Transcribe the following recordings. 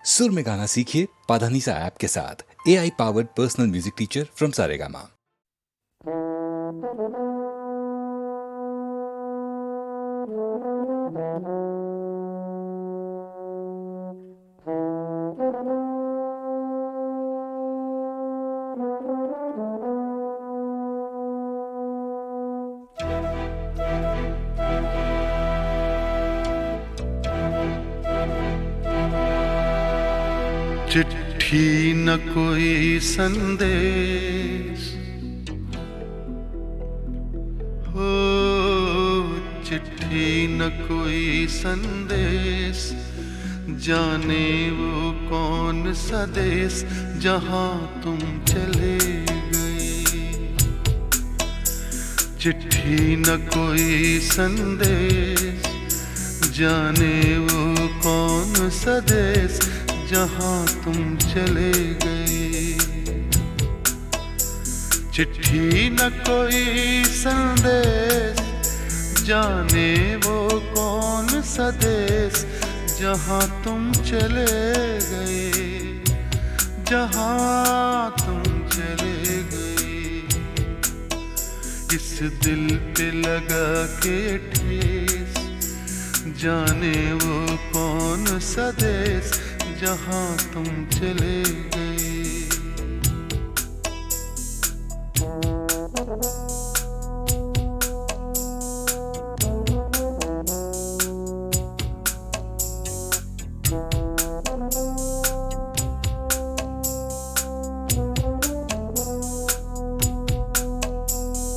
सुर में गाना सीखिए पाधानीसा ऐप के साथ। AI powered personal music teacher from Saregama. चिट्ठी न कोई संदेश हो, चिट्ठी न कोई संदेश, जाने वो कौन सा देश जहां तुम चले गए। चिट्ठी न कोई संदेश, जाने वो कौन सा देश जहां तुम चले गए। चिट्ठी न कोई संदेश, जाने वो कौन सा देश जहां तुम चले गए, जहां तुम चले गए। इस दिल पे लगा के ठेस, जाने वो कौन सा देश जहां तुम चले गए।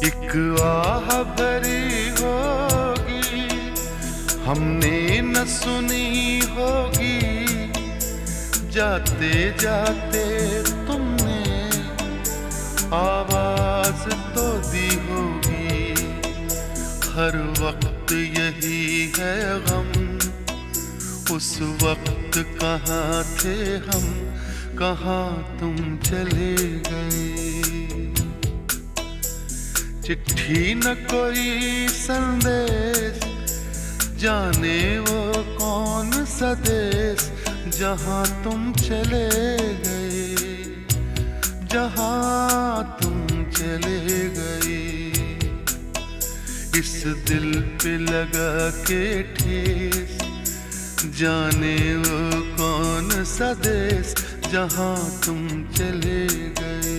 एक आह भरी होगी, हमने न सुनी होगी, जाते जाते तुमने आवाज तो दी होगी। हर वक्त यही है गम, उस वक्त कहाँ थे हम, कहाँ तुम चले गए। चिट्ठी न कोई संदेश, जाने वो कौन सा देश जहां तुम चले गए, जहां तुम चले गए। इस दिल पे लगा के ठेस, जाने वो कौन सा देश जहां तुम चले गए।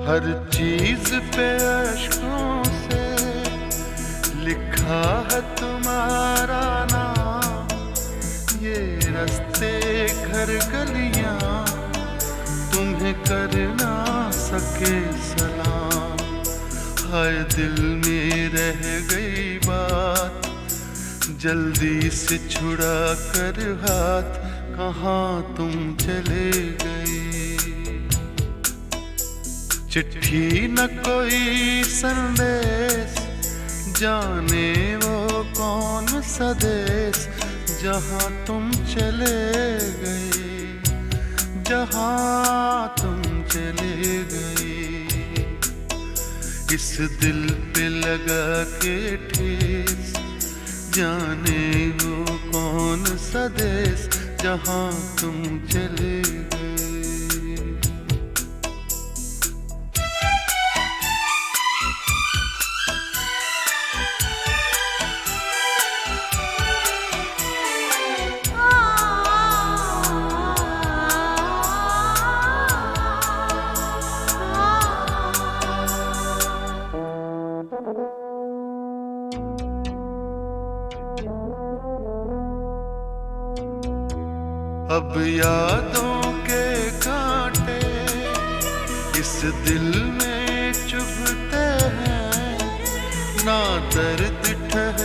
हर चीज पे अश्कों से लिखा है तुम्हारा नाम। ये रास्ते घर गलियां तुम्हें कर ना सके सलाम। हाय दिल में रह गई बात, जल्दी से छुड़ा कर हाथ, कहाँ तुम चले गए। चिट्ठी न कोई संदेश, जाने वो कौन सा देश जहां तुम चले गए, जहां तुम चले गए। इस दिल पे लगा के ठेस, जाने वो कौन सा देश जहां तुम चले गए। अब यादों के कांटे इस दिल में चुभते हैं, ना दर्द ठहर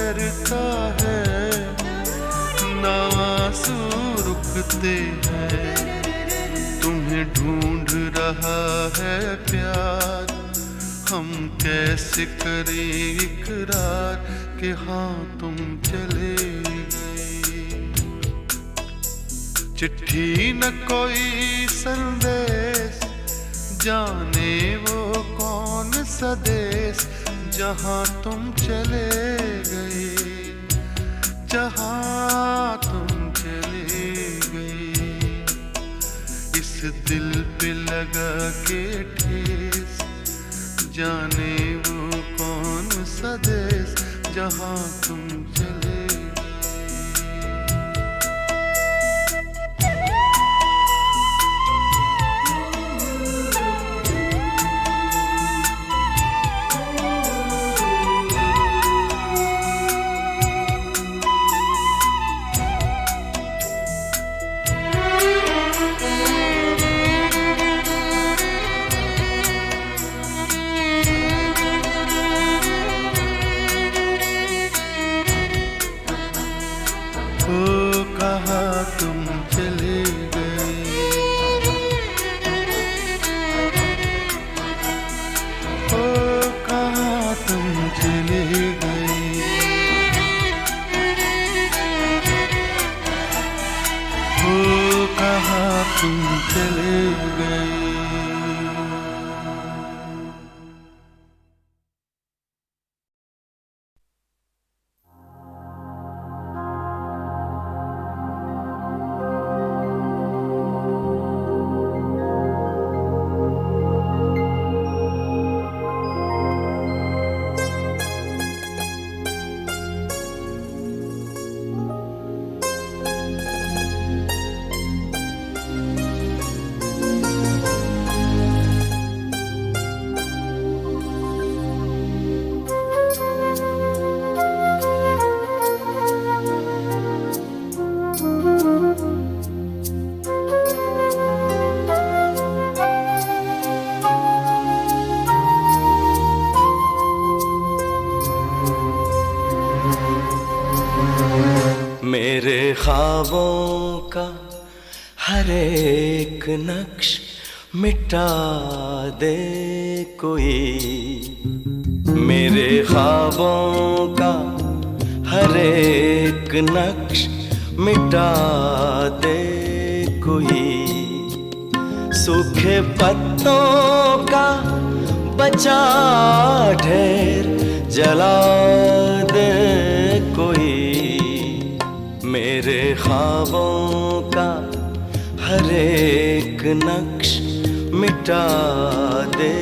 करते हैं। तुम्हें ढूंढ रहा है प्यार, हम कैसे करें इकरार कि हाँ तुम चले गए। चिट्ठी न कोई संदेश, जाने वो कौन सा देश जहाँ तुम चले गए, जहाँ तुम चले गए। इस दिल पे लगा के ठेस, जाने वो कौन सा देश जहाँ तुम चले गए। ओ कहाँ तुम चले गए, ओ कहाँ तुम चले गए, ओ कहाँ तुम चले गए। मेरे ख्वाबों का हर एक नक्श मिटा दे कोई, मेरे ख्वाबों का हर एक नक्श मिटा दे कोई, सूखे पत्तों का बचा ढेर जला दे कोई, मेरे ख्वाबों का हर एक नक्श मिटा दे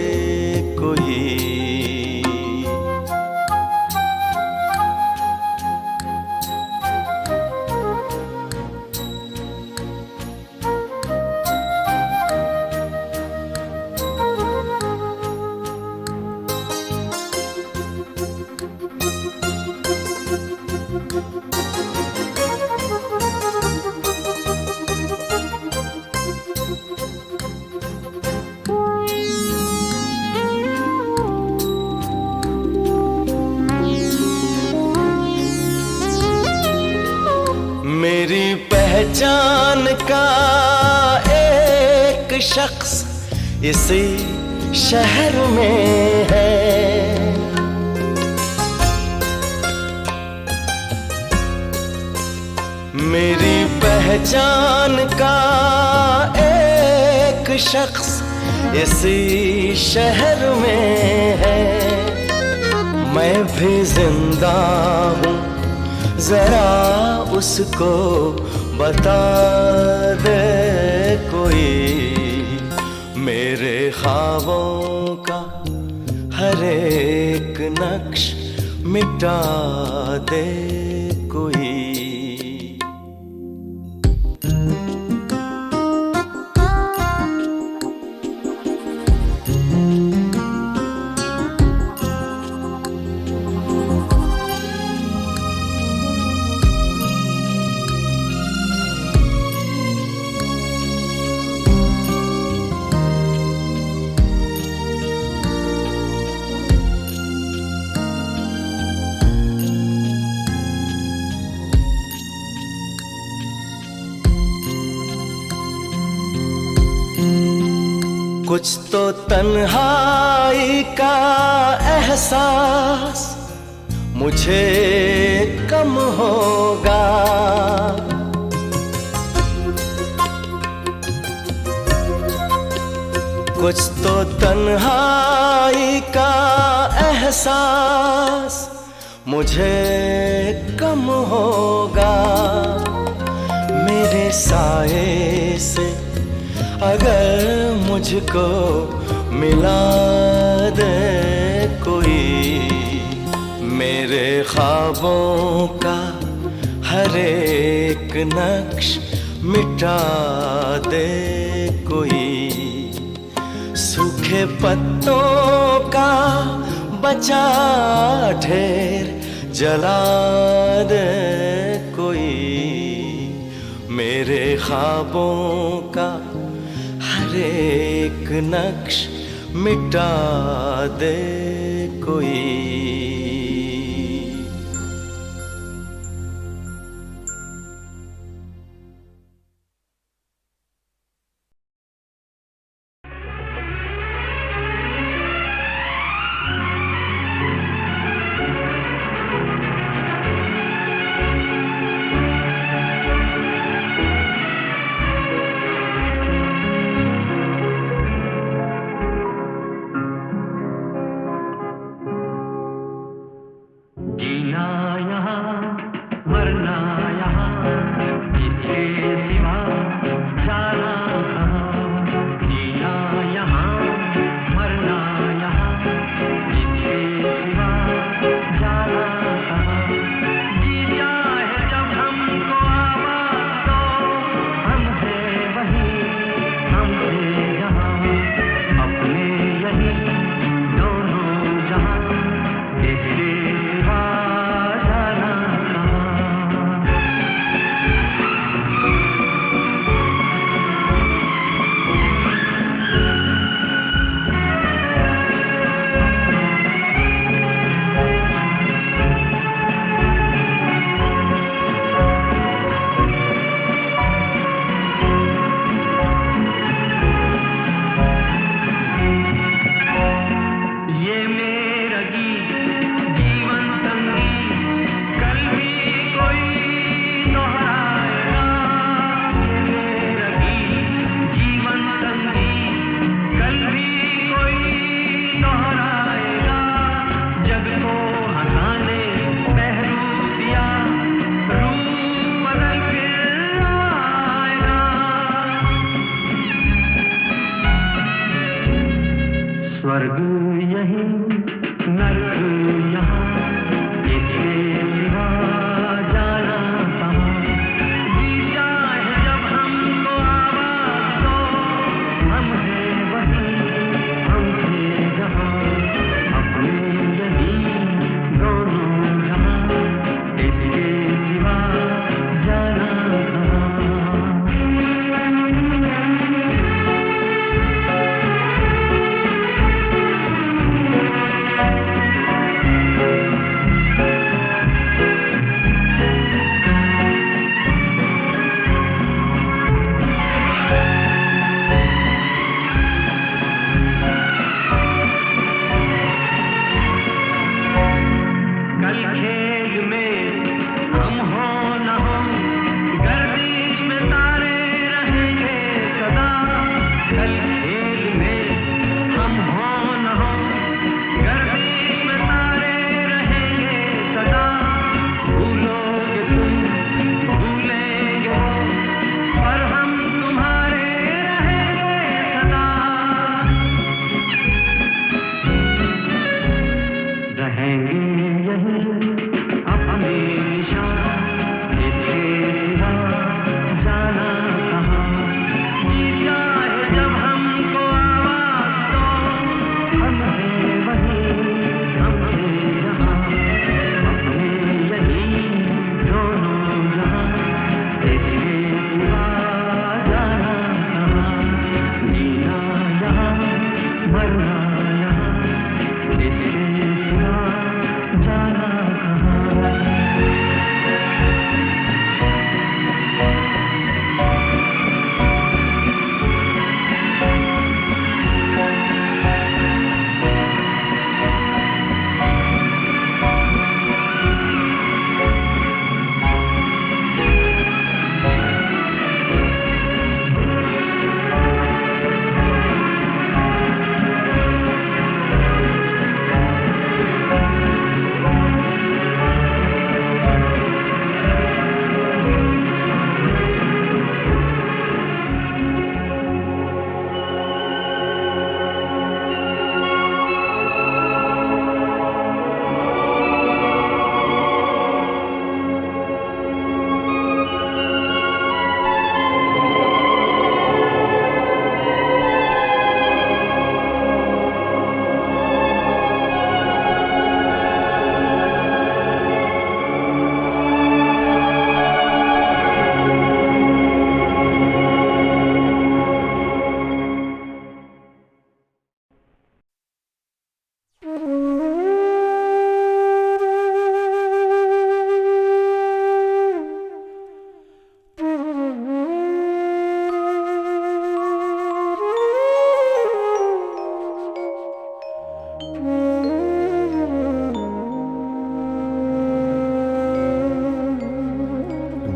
कोई। मेरी पहचान का एक शख्स इसी शहर में है, मेरी पहचान का एक शख्स इसी शहर में है, मैं भी जिंदा हूँ जरा उसको बता दे कोई, मेरे ख्वाबों का हर एक नक्श मिटा दे कोई। कुछ तो तन्हाई का एहसास मुझे कम होगा। कुछ तो तन्हाई का एहसास मुझे कम होगा। मेरे साए से अगर मुझको मिला दे कोई, मेरे ख्वाबों का हर एक नक्श मिटा दे कोई, सूखे पत्तों का बचा ढेर जला दे कोई, मेरे ख्वाबों का हर एक नक्श मिटा दे कोई।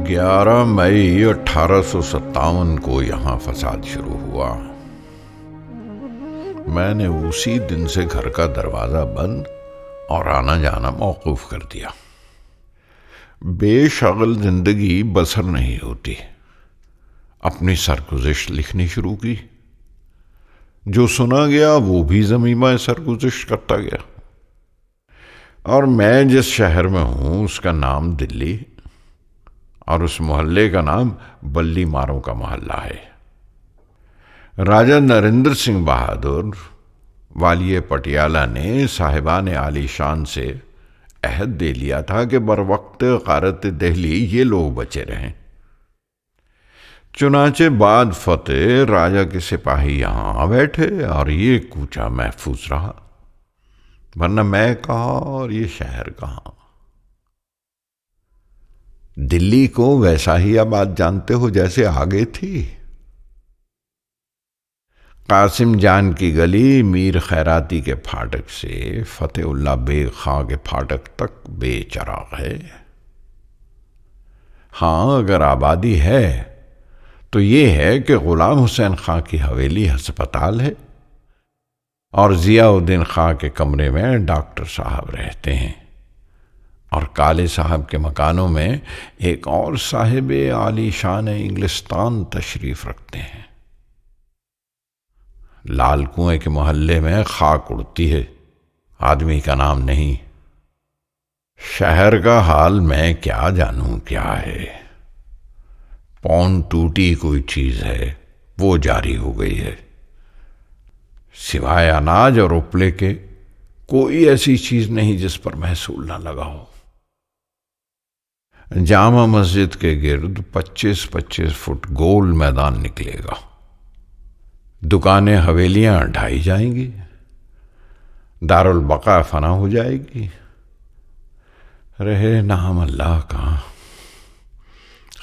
11 मई 1857 को यहाँ फसाद शुरू हुआ। मैंने उसी दिन से घर का दरवाजा बंद और आना जाना मौकूफ कर दिया। बेशगल जिंदगी बसर नहीं होती। अपनी सरगुज़िश्त लिखनी शुरू की। जो सुना गया वो भी ज़मीमा सरगुज़िश्त करता गया। और मैं जिस शहर में हूं उसका नाम दिल्ली और उस मोहल्ले का नाम बल्ली मारों का मोहल्ला है। राजा नरेंद्र सिंह बहादुर वालिय पटियाला ने साहिबान आलीशान से अहद दे लिया था कि बर वक्त ग़ारत दिल्ली ये लोग बचे रहें। चुनाचे बाद फतेह राजा के सिपाही यहां आ बैठे और ये कूचा महफूज रहा, वरना मैं कहाँ और ये शहर कहाँ। दिल्ली को वैसा ही अब आज जानते हो जैसे आगे थी। कासिम जान की गली मीर खैराती के फाटक से फतेहुल्ला बेग खां के फाटक तक बेचराग है। हाँ, अगर आबादी है तो ये है कि गुलाम हुसैन खां की हवेली अस्पताल है और जियाउद्दीन खां के कमरे में डॉक्टर साहब रहते हैं और काले साहब के मकानों में एक और साहिब आलीशान इंग्लिस्तान तशरीफ रखते हैं। लाल कुएं के मोहल्ले में खाक उड़ती है, आदमी का नाम नहीं। शहर का हाल मैं क्या जानूं क्या है। पौन टूटी कोई चीज है वो जारी हो गई है। सिवाय अनाज और उपले के कोई ऐसी चीज नहीं जिस पर महसूल ना लगा हो। जामा मस्जिद के गिर्द 25-25 फुट गोल मैदान निकलेगा। दुकानें हवेलियां ढाई जाएंगी, दारुल बका फना हो जाएगी। रहे नाम अल्लाह का।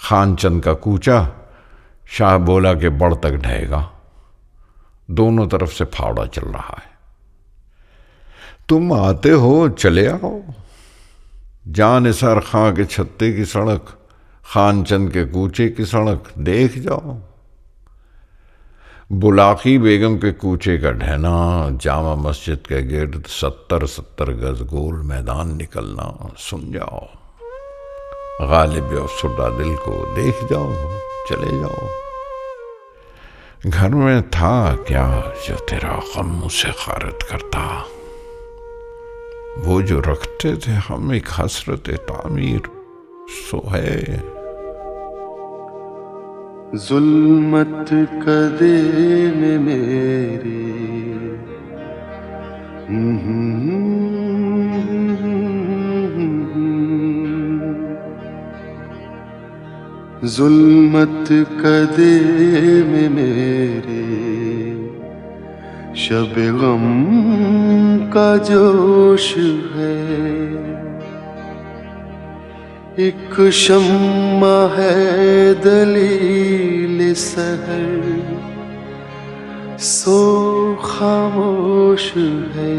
खानचंद का कूचा शाह बोला के बड़ तक ढहेगा। दोनों तरफ से फावड़ा चल रहा है। तुम आते हो चले आओ। जान निसार खां के छत्ते की सड़क, खानचंद के कूचे की सड़क देख जाओ। बुलाकी बेगम के कूचे का ढहना, जामा मस्जिद के गिर्द 70-70 गज गोल मैदान निकलना सुन जाओ। गालिब अफसुर्दा दिल को देख जाओ, चले जाओ। घर में था क्या जो तेरा गम मुझसे खारिज करता। वो जो रखते थे हम एक हसरत तामीर सो है। जुल्मत कदे में मेरी जुल्मत कदे में मेरे शब गम का जोश है। एक शम्मा है दलील सहर सो खामोश है।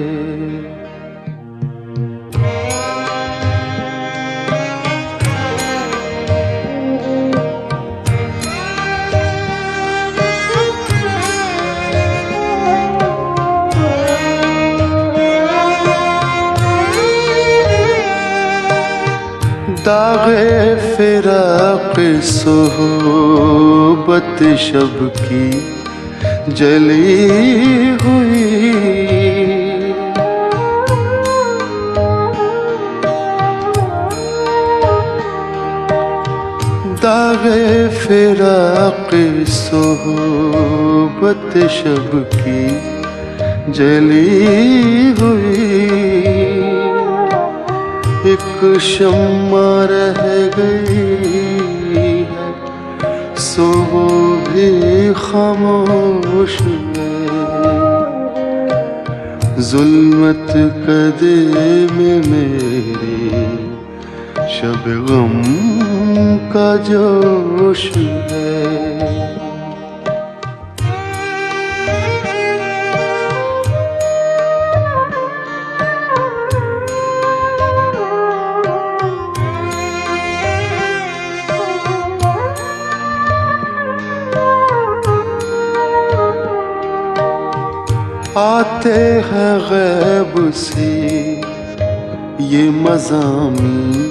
दाग़े फिराक़ सोहबत शब की जली हुई। दाग़े फिराक़ सोहबत शब की जली हुई। एक शम्मा रह गई है सो वो भी खामोश है। जुल्मत कदे में मेरी शब गम का जोश है। आते हैं गैब से ये मज़ामी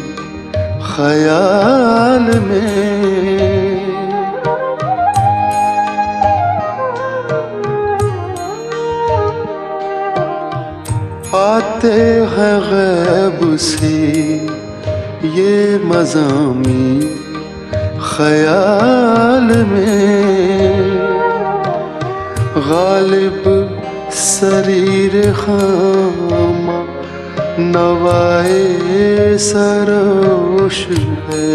ख्याल में, आते हैं गैब से ये मज़ामी ख्याल में। गालिब सरीर खामा नवाए सरोश है,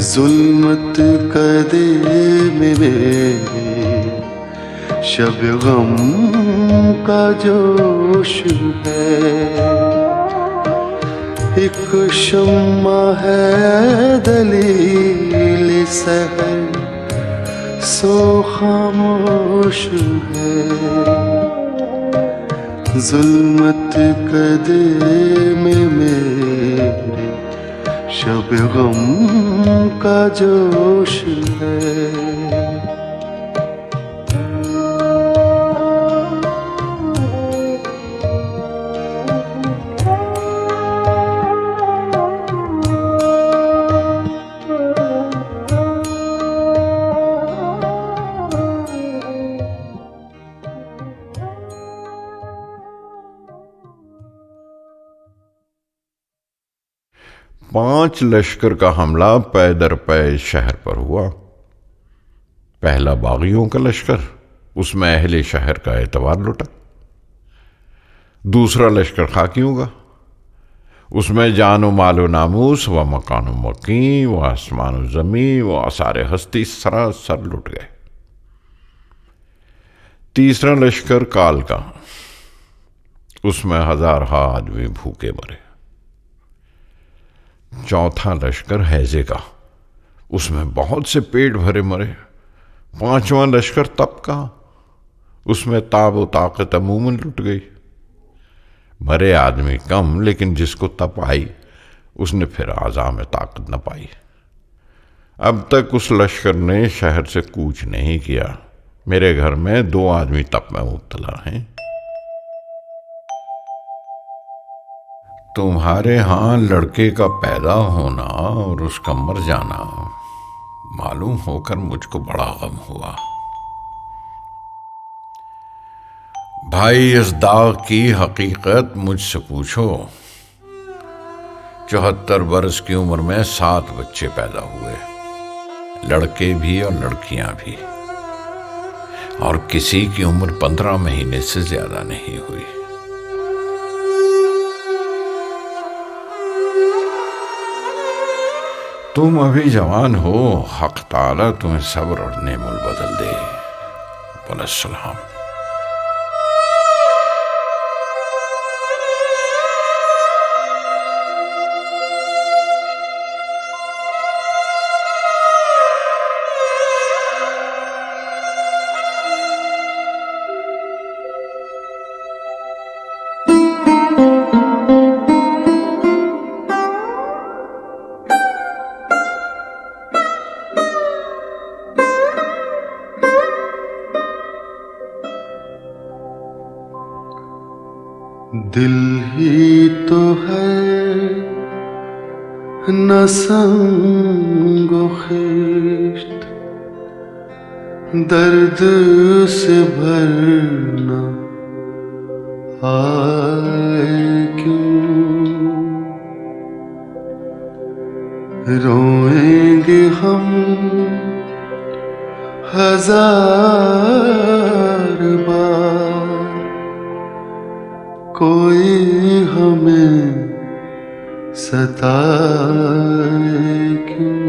जुल्मत कदे में मेरे शब गम का जोश है। एक शम्मा है दलील सहर सो खामोश है, जुल्मत कदे में मेरे शब गम का जोश है। पांच लश्कर का हमला पै दर पै शहर पर हुआ। पहला बागियों का लश्कर, उसमें अहले शहर का एतबार लुटा। दूसरा लश्कर खाकियों का, उसमें जानो मालो नामूस व मकानो मकी व आसमानो जमी व आसारे हस्ती सरासर लुट गए। तीसरा लश्कर काल का, उसमें 1000 आदमी भूखे मरे। चौथा लश्कर हैजे का, उसमें बहुत से पेट भरे मरे। पांचवां लश्कर तप का, उसमें ताब व ताकत अमूमन लुट गई। मरे आदमी कम, लेकिन जिसको तप आई उसने फिर आज़ा में ताकत न पाई। अब तक उस लश्कर ने शहर से कूच नहीं किया। मेरे घर में 2 आदमी तप में मुब्तला हैं। तुम्हारे यहां लड़के का पैदा होना और उसका मर जाना मालूम होकर मुझको बड़ा गम हुआ। भाई, इस दाग की हकीकत मुझसे पूछो। 74 बरस की उम्र में 7 बच्चे पैदा हुए, लड़के भी और लड़कियां भी, और किसी की उम्र 15 महीने से ज्यादा नहीं हुई। तुम अभी जवान हो, हक ताला तुम्हें सब्र और नेमुल बदल दे। वल्लैहिस्सलाम। दिल ही तो है न संगो खिश्त, दर्द से भरना आए क्यों। रोएंगे हम 1000 बार, कोई हमें सताए क्यों।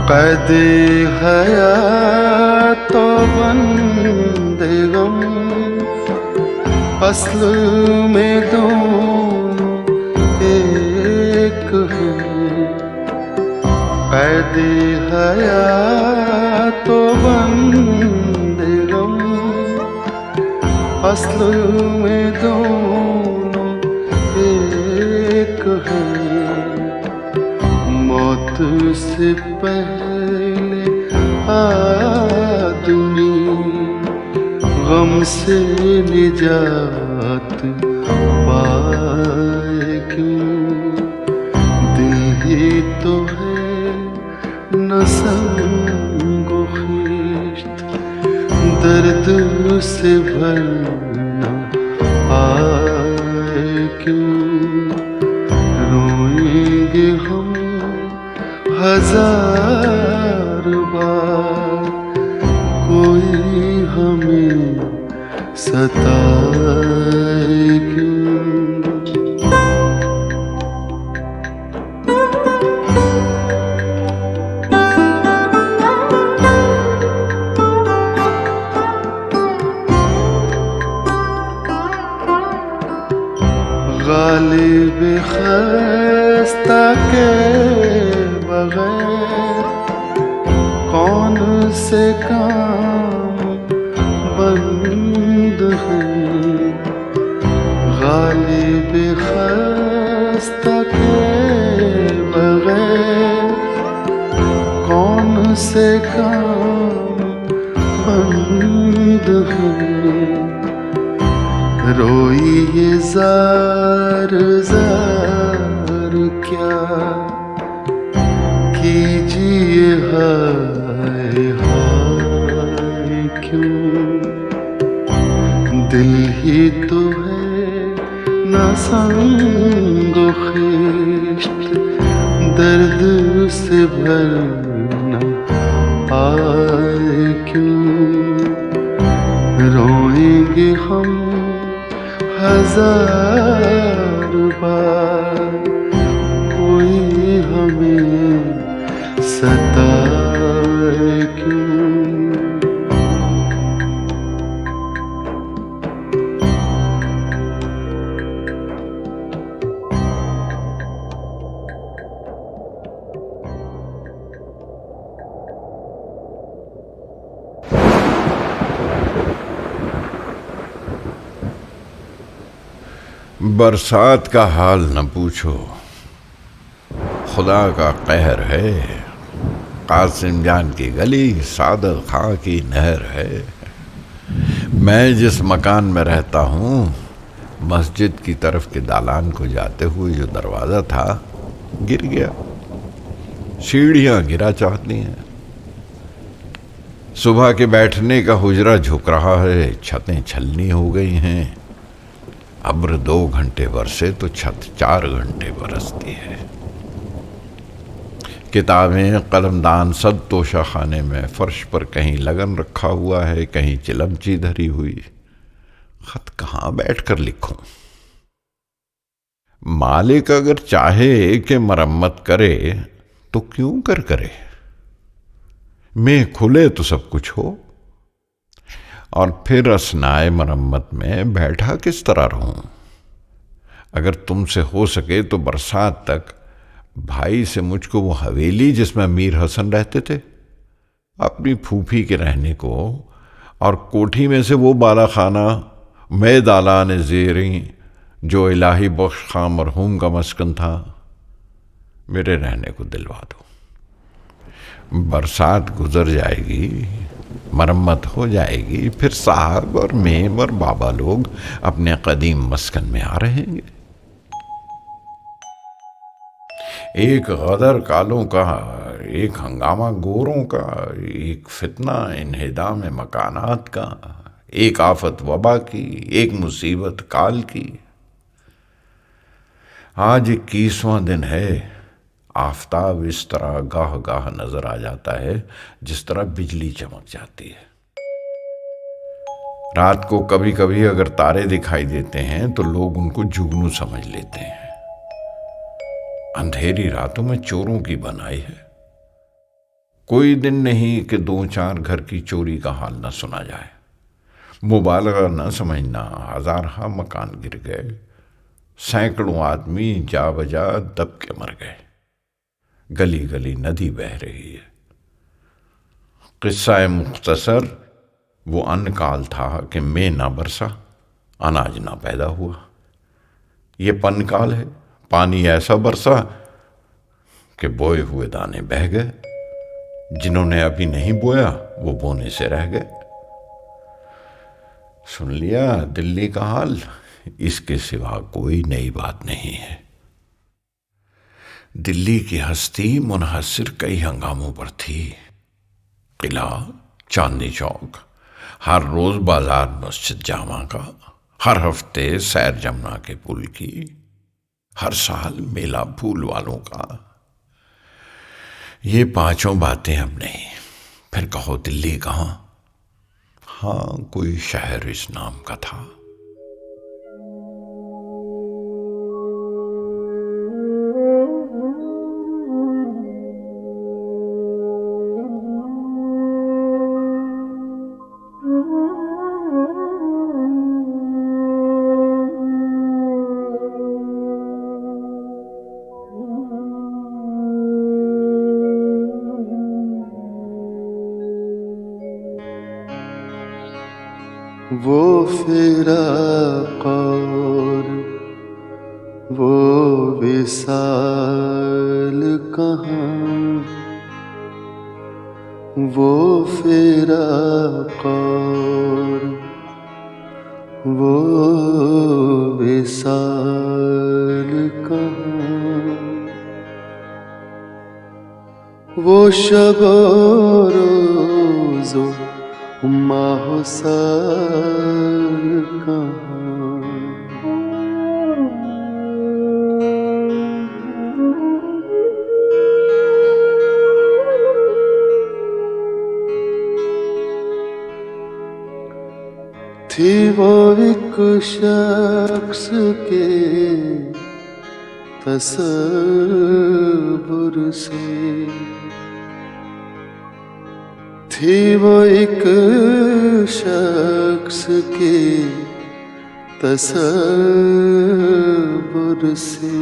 कैदे हयात तो बंदे गम, असल में दोनों एक दे हया तो बंदे गम, असल में दोनों एक हैं। मौत से पहले आदमी गम से निजात पाए क्यों? दिल ही तो है न संगो खिश्त, दर्द से भरना आए क्यों? रोएंगे हम हजार बार, कोई हमें सताए क्यों? गालिब खस्ता के बगैर कौन से काम बंद हैं? गालिब खस्ता के बगैर कौन से काम बंद हैं? रोइए जार जार क्या कीजिए हाय हाय क्यों? दिल ही तो है न संगो खिश्त, दर्द से भरना आए क्यों? रोएंगे हम हजार बार, कोई हमें सताए क्यों? बरसात का हाल न पूछो, खुदा का कहर है। कासिम जान की गली सादर खां की नहर है। मैं जिस मकान में रहता हूँ, मस्जिद की तरफ के दालान को जाते हुए जो दरवाज़ा था गिर गया। सीढ़ियाँ गिरा चाहती हैं। सुबह के बैठने का हुजरा झुक रहा है, छतें छलनी हो गई हैं। अब्र 2 घंटे बरसे तो छत 4 घंटे बरसती है। किताबें कलमदान सब तोशा खाने में फर्श पर कहीं लगन रखा हुआ है, कहीं चिलमची धरी हुई। खत कहाँ बैठकर लिखूं? मालिक अगर चाहे कि मरम्मत करे तो क्यों करे? मैं खुले तो सब कुछ हो, और फिर असनाए मरम्मत में बैठा किस तरह रहूं? अगर तुमसे हो सके तो बरसात तक भाई से मुझको वो हवेली जिसमें मीर हसन रहते थे अपनी फूफी के रहने को, और कोठी में से वो बाला खाना मैं दालान ज़ेरी जो इलाही बख्श खां मरहूम का मस्कन था, मेरे रहने को दिलवा दो। बरसात गुजर जाएगी, मरम्मत हो जाएगी, फिर साहब और मेम और बाबा लोग अपने कदीम मस्कन में आ रहेंगे। एक गदर कालों का, एक हंगामा गोरों का, एक फितना इन्हिदाम मकानात का, एक आफत वबा की, एक मुसीबत काल की। आज 21वां दिन है। आफताब इस तरह गाह गाह नजर आ जाता है जिस तरह बिजली चमक जाती है। रात को कभी कभी अगर तारे दिखाई देते हैं तो लोग उनको जुगनू समझ लेते हैं। अंधेरी रातों में चोरों की बनाई है। कोई दिन नहीं कि 2-4 घर की चोरी का हाल न सुना जाए। मुबालगा न समझना, हजारहा मकान गिर गए, सैकड़ों आदमी जा बजा दब के मर गए। गली गली नदी बह रही है। किस्सा मुख्तसर, वो अन्न काल था कि मैं ना बरसा, अनाज ना पैदा हुआ। ये पन काल है, पानी ऐसा बरसा कि बोए हुए दाने बह गए, जिन्होंने अभी नहीं बोया वो बोने से रह गए। सुन लिया दिल्ली का हाल, इसके सिवा कोई नई बात नहीं है। दिल्ली की हस्ती मुनहसर कई हंगामों पर थी। किला, चांदनी चौक, हर रोज बाजार मस्जिद जामा का, हर हफ्ते सैर जमुना के पुल की, हर साल मेला फूल वालों का। ये पांचों बातें अब नहीं। फिर कहो दिल्ली कहां? हाँ, कोई शहर इस नाम का था। वो फिराक और वो विसाल कहाँ, वो फिराक और वो विसाल कहाँ, वो शब रोज़ो माहो साल कहाँ। थी वो एक शख्स के तसव्वुर से, थी वो एक शख्स के तसव्वुर से,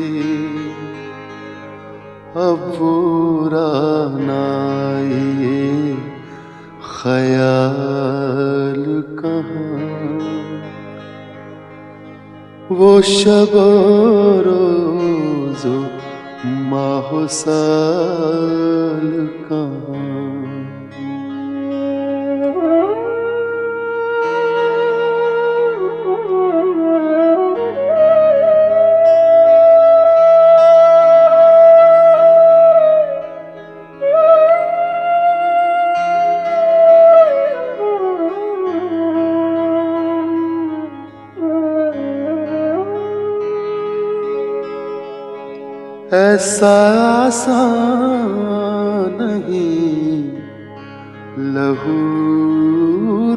अब वो रानाए ख्याल कहाँ, वो शब रोज़ो माहो साल कहाँ। ऐसा आसान नहीं लहू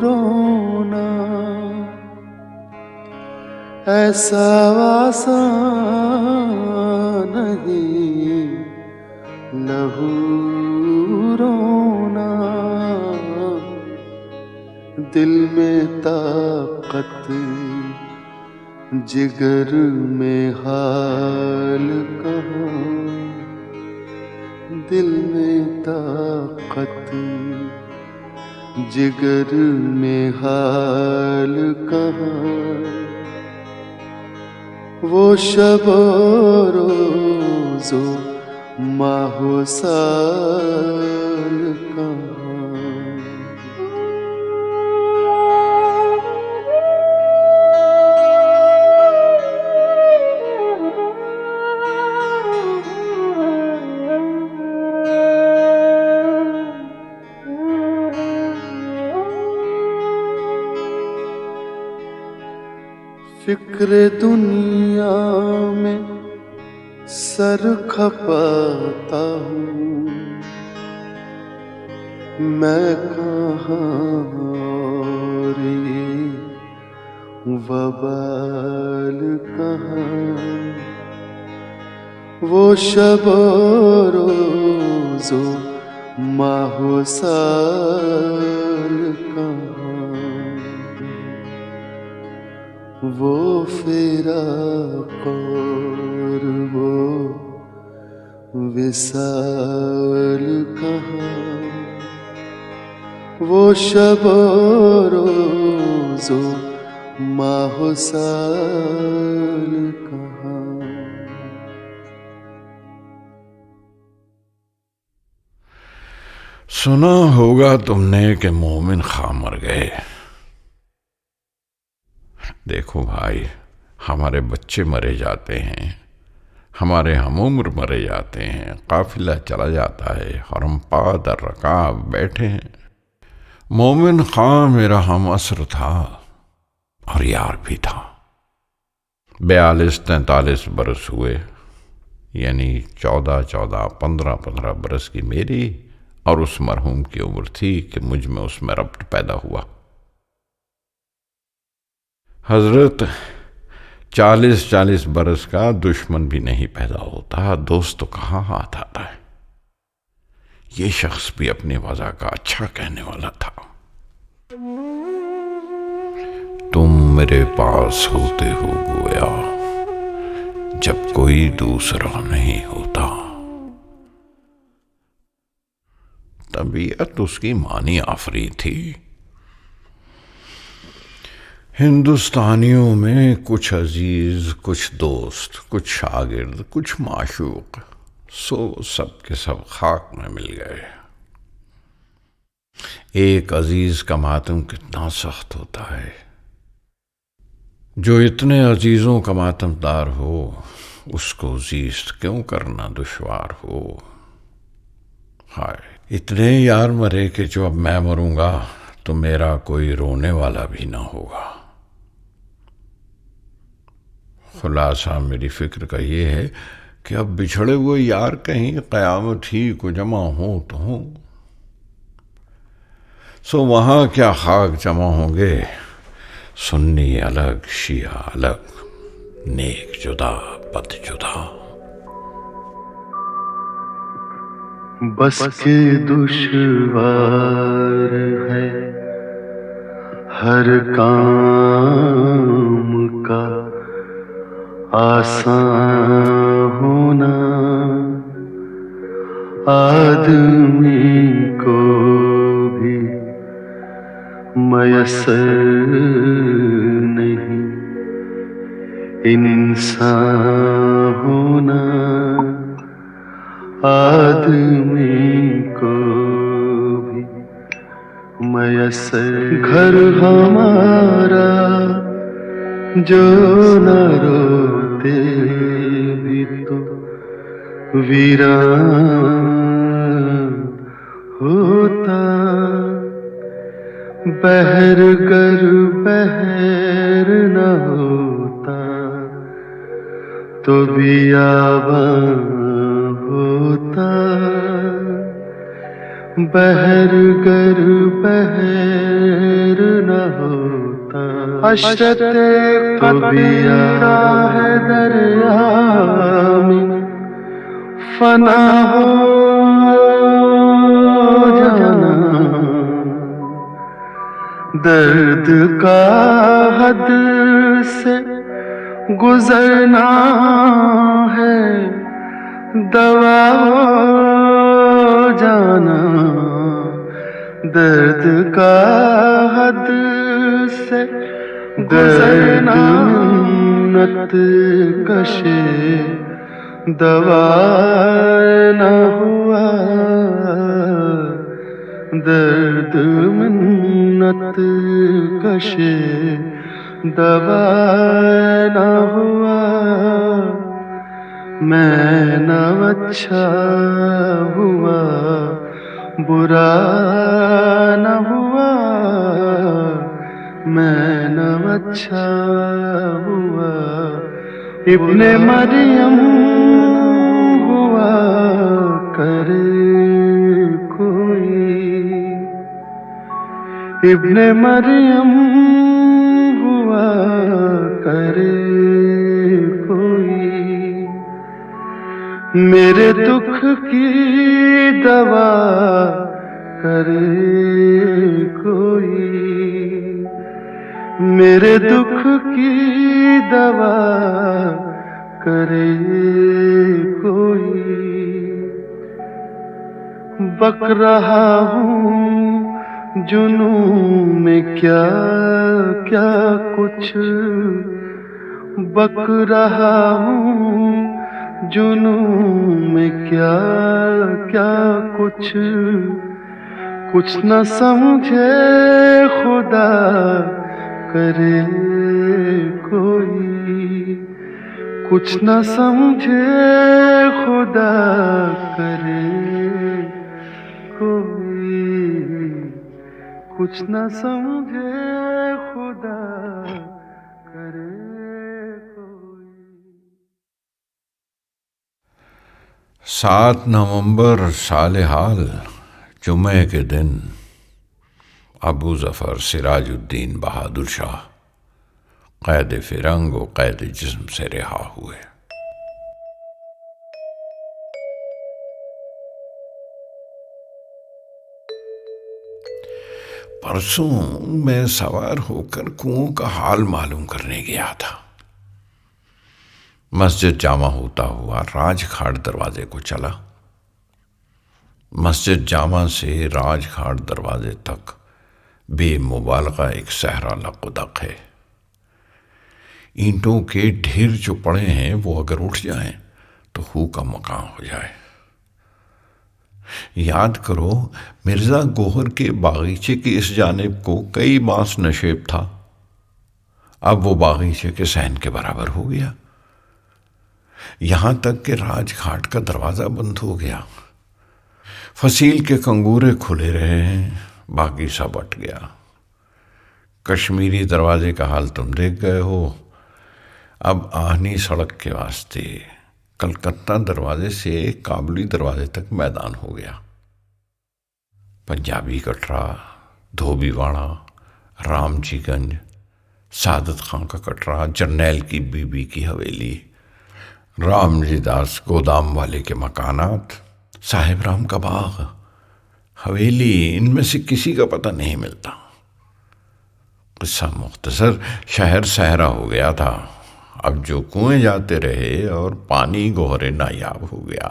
रोना, ऐसा आसान नहीं लहू रोना, दिल में ताकत जिगर में हाल कहाँ, दिल में ताकत जिगर में हाल कहाँ, वो शब रोज़ो माहो साल कहाँ। फिक्र दुनिया में सर खपाता हूँ, मैं कहाँ और ये वबाल कहाँ, वो शब रोज़ो माहो साल कहाँ, वो फिराक और वो विसाल कहाँ, वो शब रोज़ो माहो साल कहाँ। सुना होगा तुमने कि मोमिन खां मर गए। देखो भाई, हमारे बच्चे मरे जाते हैं, हमारे हमउम्र मरे जाते हैं, काफिला चला जाता है और हम पा दर रकाब बैठे हैं। मोमिन खां मेरा हम असर था और यार भी था। 42-43 बरस हुए, यानी 14-14, 15-15 बरस की मेरी और उस मरहूम की उम्र थी कि मुझ में उसमें रब्त पैदा हुआ। हजरत 40-40 बरस का दुश्मन भी नहीं पैदा होता, दोस्त तो कहाँ हाथ आता है। ये शख्स भी अपनी वजह का अच्छा कहने वाला था। तुम मेरे पास होते हो गोया जब कोई दूसरा नहीं होता। तबीयत उसकी मानी आफरी थी। हिंदुस्तानियों में कुछ अजीज, कुछ दोस्त, कुछ शागिर्द, कुछ माशूक, सो सब के सब खाक में मिल गए। एक अजीज का मातम कितना सख्त होता है। जो इतने अजीजों का मातमदार हो, उसको जीस्त क्यों करना दुश्वार हो। हाय, इतने यार मरे कि जो अब मैं मरूंगा तो मेरा कोई रोने वाला भी ना होगा। खुलासा मेरी फिक्र का ये है कि अब बिछड़े हुए यार कहीं कयामत ही को जमा हो तो हो। सो वहां क्या खाक जमा होंगे, सुन्नी अलग, शिया अलग, नेक जुदा, बद जुदा। बस के दुश्वार है हर काम का आसान होना, आदमी को भी मयस्सर नहीं इंसान होना, आदमी को भी मयस्सर। घर हमारा जो न रोते भी तो वीरान होता, बहर गर बहर न होता तो बियाबान होता, बहर गर बहर न होता। अशरते कतरा है दरिया में फना हो जाना, दर्द का हद से गुजरना है दवा हो जाना, दर्द का हद से गुजरना, मिन्नत कशे दवा न हुआ, दर्द मिन्नत कशे दवा न हुआ। मैं न अच्छा हुआ, बुरा न हुआ, मैं न अच्छा हुआ, इब्ने मरियम हुआ करे कोई, इब्ने मरियम हुआ करे कोई, मेरे दुख की दवा करे कोई, मेरे दुख की दवा करे कोई। बक रहा हूँ जुनू में क्या क्या कुछ, बक रहा हूँ जुनू में क्या क्या कुछ, कुछ न समझे खुदा करे कोई, कुछ न समझे खुदा करे कोई, कुछ न समझे खुदा करे कोई। 7 नवंबर साल हाल जुमे के दिन अबू जफर सिराजुद्दीन बहादुर शाह कैद फिरंग व कैद जिस्म से रिहा हुए। परसों मैं सवार होकर कुओं का हाल मालूम करने गया था। मस्जिद जामा होता हुआ राजखाट दरवाजे को चला। मस्जिद जामा से राजखाट दरवाजे तक बेमुबालगा एक सहरा लकुदक है। ईंटों के ढेर जो पड़े हैं वो अगर उठ जाएं तो हू का मकान हो जाए। याद करो, मिर्जा गोहर के बागीचे की इस जानिब को कई बांस नशेब था, अब वो बागीचे के सहन के बराबर हो गया। यहां तक कि राजघाट का दरवाजा बंद हो गया। फसील के कंगूरे खुले रहे हैं, बाकी सब अट गया। कश्मीरी दरवाजे का हाल तुम देख गए हो। अब आहनी सड़क के वास्ते कलकत्ता दरवाजे से काबुली दरवाजे तक मैदान हो गया। पंजाबी कटरा, धोबीवाड़ा, रामजीगंज, सादत खां का कटरा, जरनैल की बीबी की हवेली, रामजी दास गोदाम वाले के मकानात, साहिब राम का बाग, हवेली, इनमें से किसी का पता नहीं मिलता। किस्सा मुख्तसर, शहर सहरा हो गया था। अब जो कुएं जाते रहे और पानी गोहरे नायाब हो गया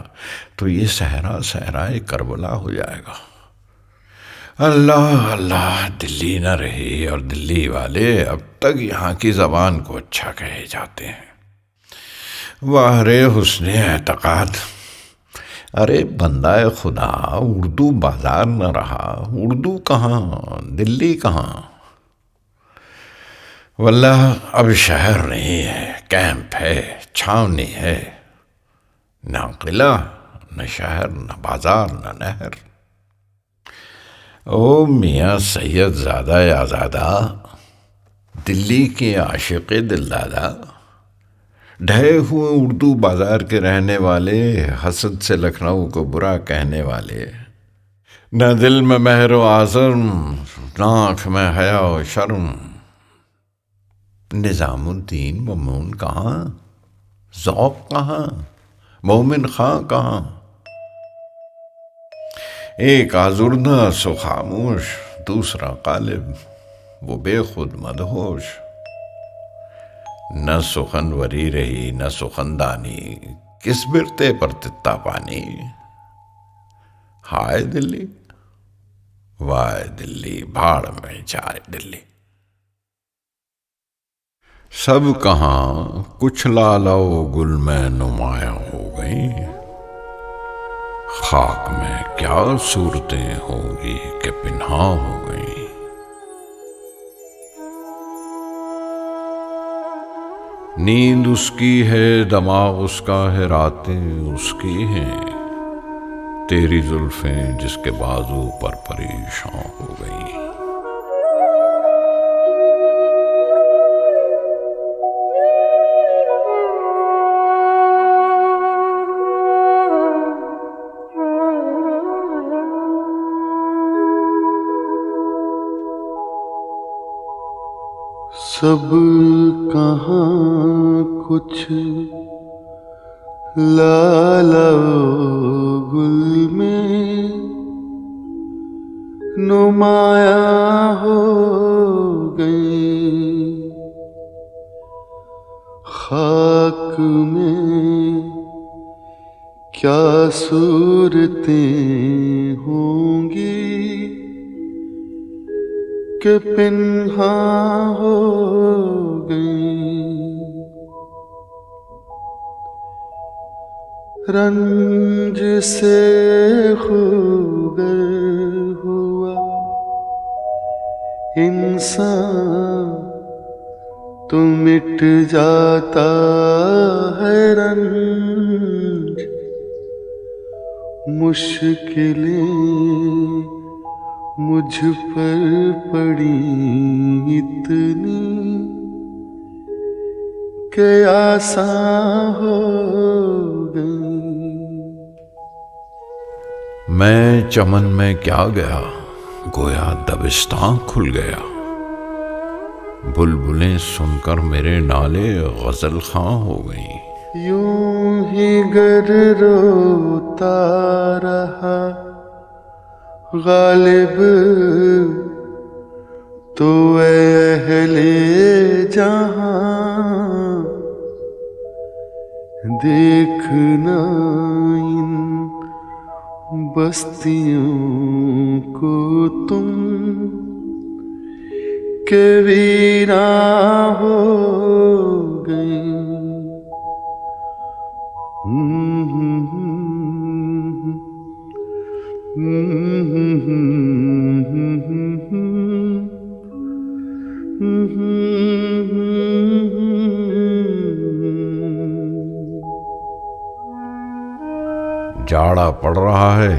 तो ये सहरा सहरा एक करबला हो जाएगा। अल्लाह अल्लाह, दिल्ली न रही और दिल्ली वाले अब तक यहाँ की जबान को अच्छा कहे जाते हैं। वाह रे हुस्ने एतकाद। अरे बंदाए खुदा, उर्दू बाजार न रहा। उर्दू कहाँ, दिल्ली कहाँ। वल्लाह अब शहर नहीं है, कैंप है, छावनी है। न किला, न शहर, न बाजार, न नहर। ओ मियाँ सैयद ज़ादा आज़ादा, दिल्ली के आशिक़ दिलदादा, ढहे हुए उर्दू बाजार के रहने वाले, हसद से लखनऊ को बुरा कहने वाले, न दिल में महरो आज़म, न आँख में हया व शर्म। निज़ामुद्दीन ममून कहाँ, ज़ौक़ कहाँ, मोमिन खां कहाँ। एक आजुर्दा सो खामोश, दूसरा गालिब, वो बेखुद मदहोश। न सुखनवरी रही न सुखनदानी, किस बिरते पर तित्ता पानी। हाय दिल्ली, वाय दिल्ली, भाड़ में जाए दिल्ली। सब कहाँ कुछ लालो गुल में नुमाया हो गई, खाक में क्या सूरतें होंगी कि पिन्हा हो गई। नींद उसकी है, दिमाग उसका है, रातें उसकी हैं, तेरी जुल्फें जिसके बाजू पर परेशान हो गई। सब कहाँ कुछ लाला गुल में नुमाया हो गई, खाक में क्या सूरतें होंगी कि पिन्हा हो गई, रंज से खूगर हुआ इंसान तो मिट जाता है रंज, मुश्किलें मुझ पर पड़ी इतनी कि आसान हो गई। मैं चमन में क्या गया, गोया दबिस्तां खुल गया, बुलबुलें सुनकर मेरे नाले गजल खां हो गई। यूं ही गर रोता रहा गालिब तो अहले जहां, देखना इन बस्तियों को तुम के वीरा हो गई। जाड़ा पड़ रहा है,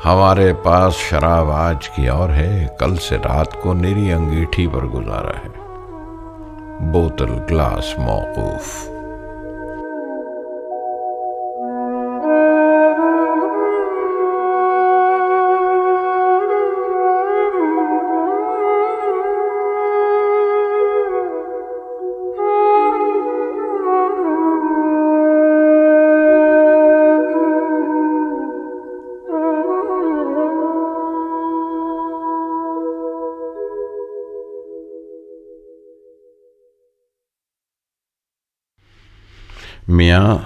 हमारे पास शराब आज की और है, कल से रात को निरी अंगीठी पर गुजारा है, बोतल ग्लास मौकूफ। मियाँ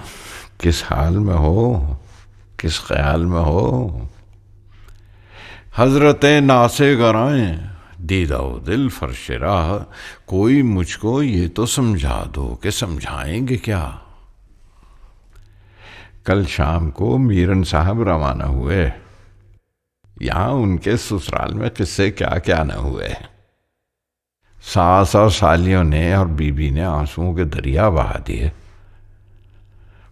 किस हाल में हो, किस ख्याल में हो, हजरते नासे गराएं दीदा दिल फर्श राह, कोई मुझको ये तो समझा दो कि समझाएंगे क्या। कल शाम को मीरन साहब रवाना हुए, यहाँ उनके ससुराल में किस्से क्या क्या न हुए। सास और सालियों ने और बीबी ने आंसुओं के दरिया बहा दिए।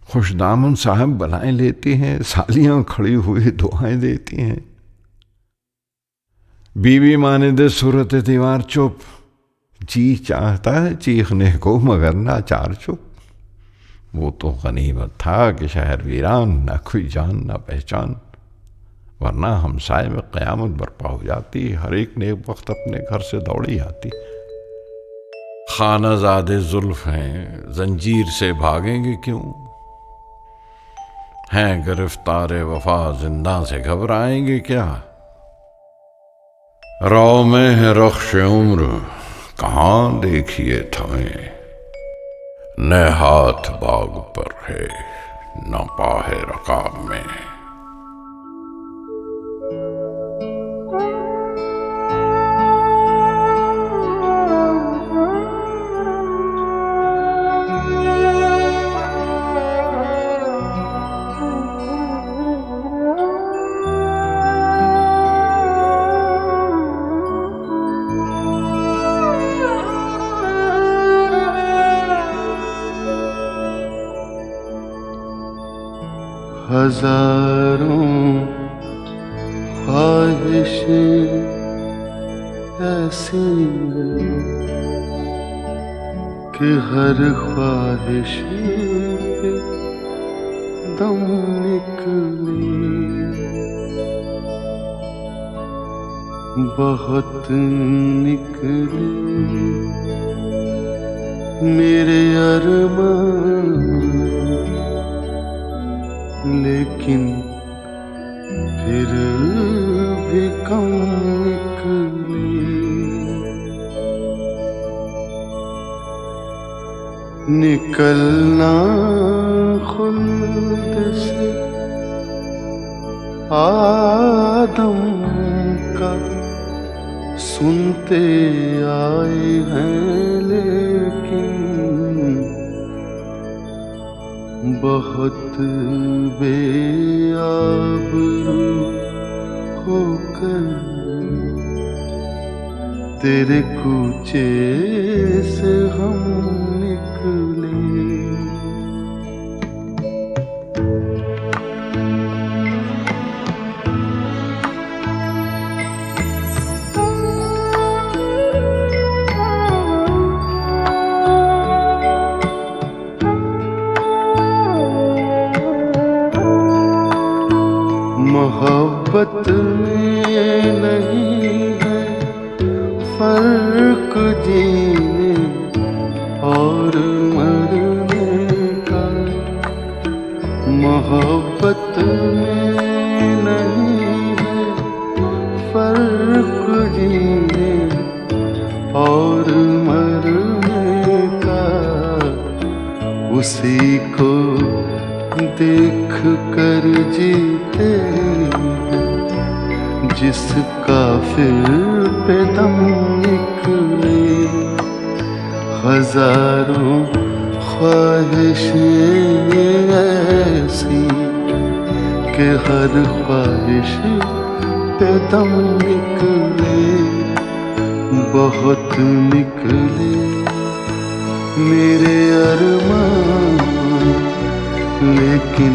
खुशदामन साहब बनाए लेती हैं, सालियां खड़ी हुई दुआएं देती हैं। बीवी माने दे सूरत दीवार चुप, जी चाहता है चीखने को मगर ना चार चुप। वो तो गनीमत था कि शहर वीरान, ना कोई जान ना पहचान, वरना हमसाए में क़यामत बर्पा हो जाती, हर एक ने एक वक्त अपने घर से दौड़ी आती। खानाज़ादे जुल्फ हैं, जंजीर से भागेंगे क्यों, हैं गिरफ्तारे वफा जिंदा से घबराएंगे क्या। रौ में है रख्श उम्र कहाँ देखिए थमें, न हाथ बाग पर है न पाहे रकाब में। हजारों ख्वाहिशें ऐसी कि हर ख्वाहिश पे दम निकले, बहुत निकले मेरे अरमान, लेकिन फिर भी कम निकले। निकलना खुल्द से आदम का सुनते आए हैं, लेकिन बहुत बेआबरू होकर तेरे कूचे से हम निकले। मोहब्बत में नहीं है फर्क जीने और मरने का। मोहब्बत में नहीं है फर्क जीने और मरने का। उसी को देख कर जीते जिसका फिर पे दम निकले। हजारों ख्वाहिशें ऐसी कि हर ख्वाहिश पे दम निकले। बहुत निकले मेरे अरमान, लेकिन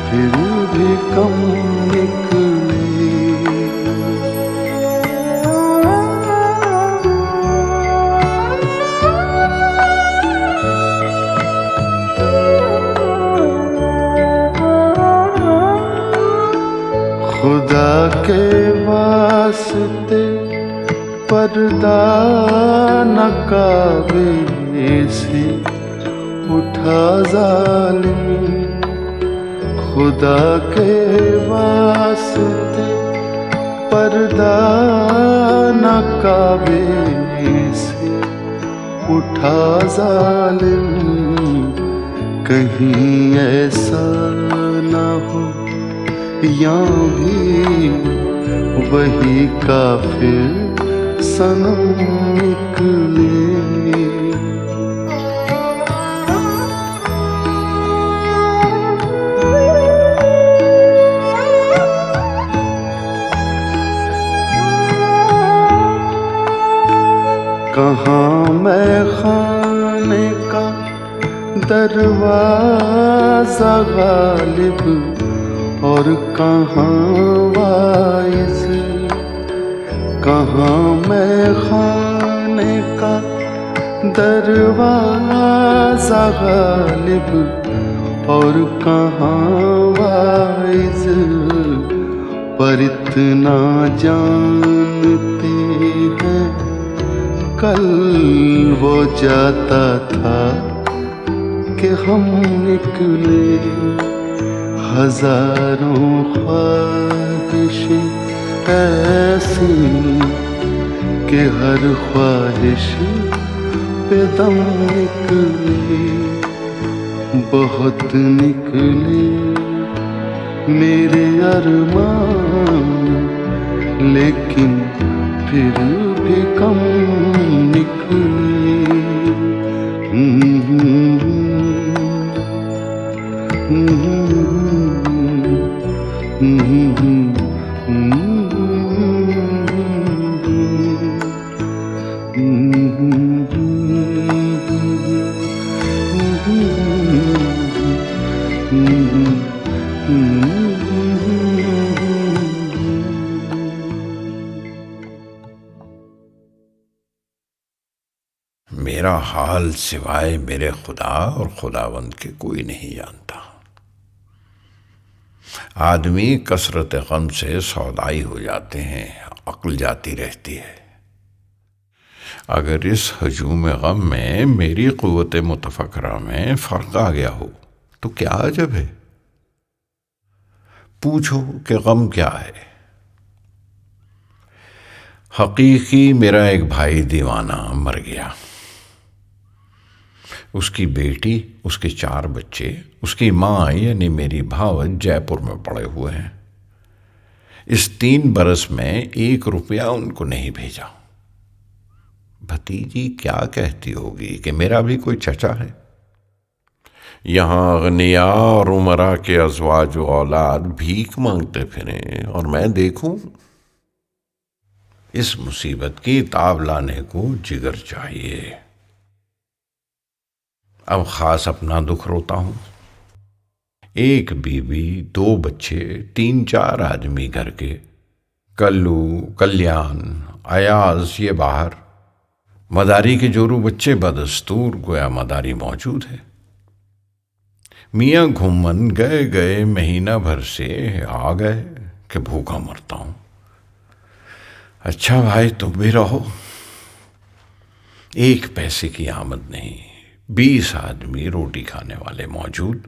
फिर भी कम निकले। खुदा के वास्ते पर्दा न काबे से उठा जालिम। खुदा के वास्ते पर्दा न काबे से उठा जालिम। कहीं ऐसा न हो या भी वही काफिर सनम निकले। कहाँ मैं खाने का दरवाजा गालिब और कहाँ वाइज। कहाँ मैं खाने का दरवाजा गालिब और कहाँ वाइज। पर इतना जानते हैं कल वो जाता था कि हम निकले। हजारों ख्वाहिशें ऐसी कि हर ख्वाहिश पे दम निकले। बहुत निकले मेरे अरमान, लेकिन फिर भी कम निकले। मेरा हाल सिवाय मेरे खुदा और खुदावंद के कोई नहीं जानता। आदमी कसरत गम से सौदाई हो जाते हैं, अक्ल जाती रहती है। अगर इस हजूम गम में मेरी क़ुव्वत मुतफक्करा में फ़र्क आ गया हो तो क्या अजब है। पूछो कि गम क्या है। हकीकी मेरा एक भाई दीवाना मर गया। उसकी बेटी, उसके 4 बच्चे, उसकी माँ यानी मेरी भावज जयपुर में पड़े हुए हैं। इस 3 बरस में 1 रुपया उनको नहीं भेजा। भतीजी क्या कहती होगी कि मेरा भी कोई चचा है। यहां अगनिया और उमरा के अज़वाज व औलाद भीख मांगते फिरें और मैं देखूं। इस मुसीबत की ताब लाने को जिगर चाहिए। अब खास अपना दुख रोता हूं। 1 बीवी, 2 बच्चे, 3-4 आदमी घर के, कल्लू, कल्याण, अयाज ये बाहर। मदारी के जोरू बच्चे बदस्तूर गोया मदारी मौजूद है। मियाँ घुमन गए गए महीना भर से आ गए कि भूखा मरता हूं। अच्छा भाई तुम भी रहो। 1 पैसे की आमद नहीं, 20 आदमी रोटी खाने वाले मौजूद।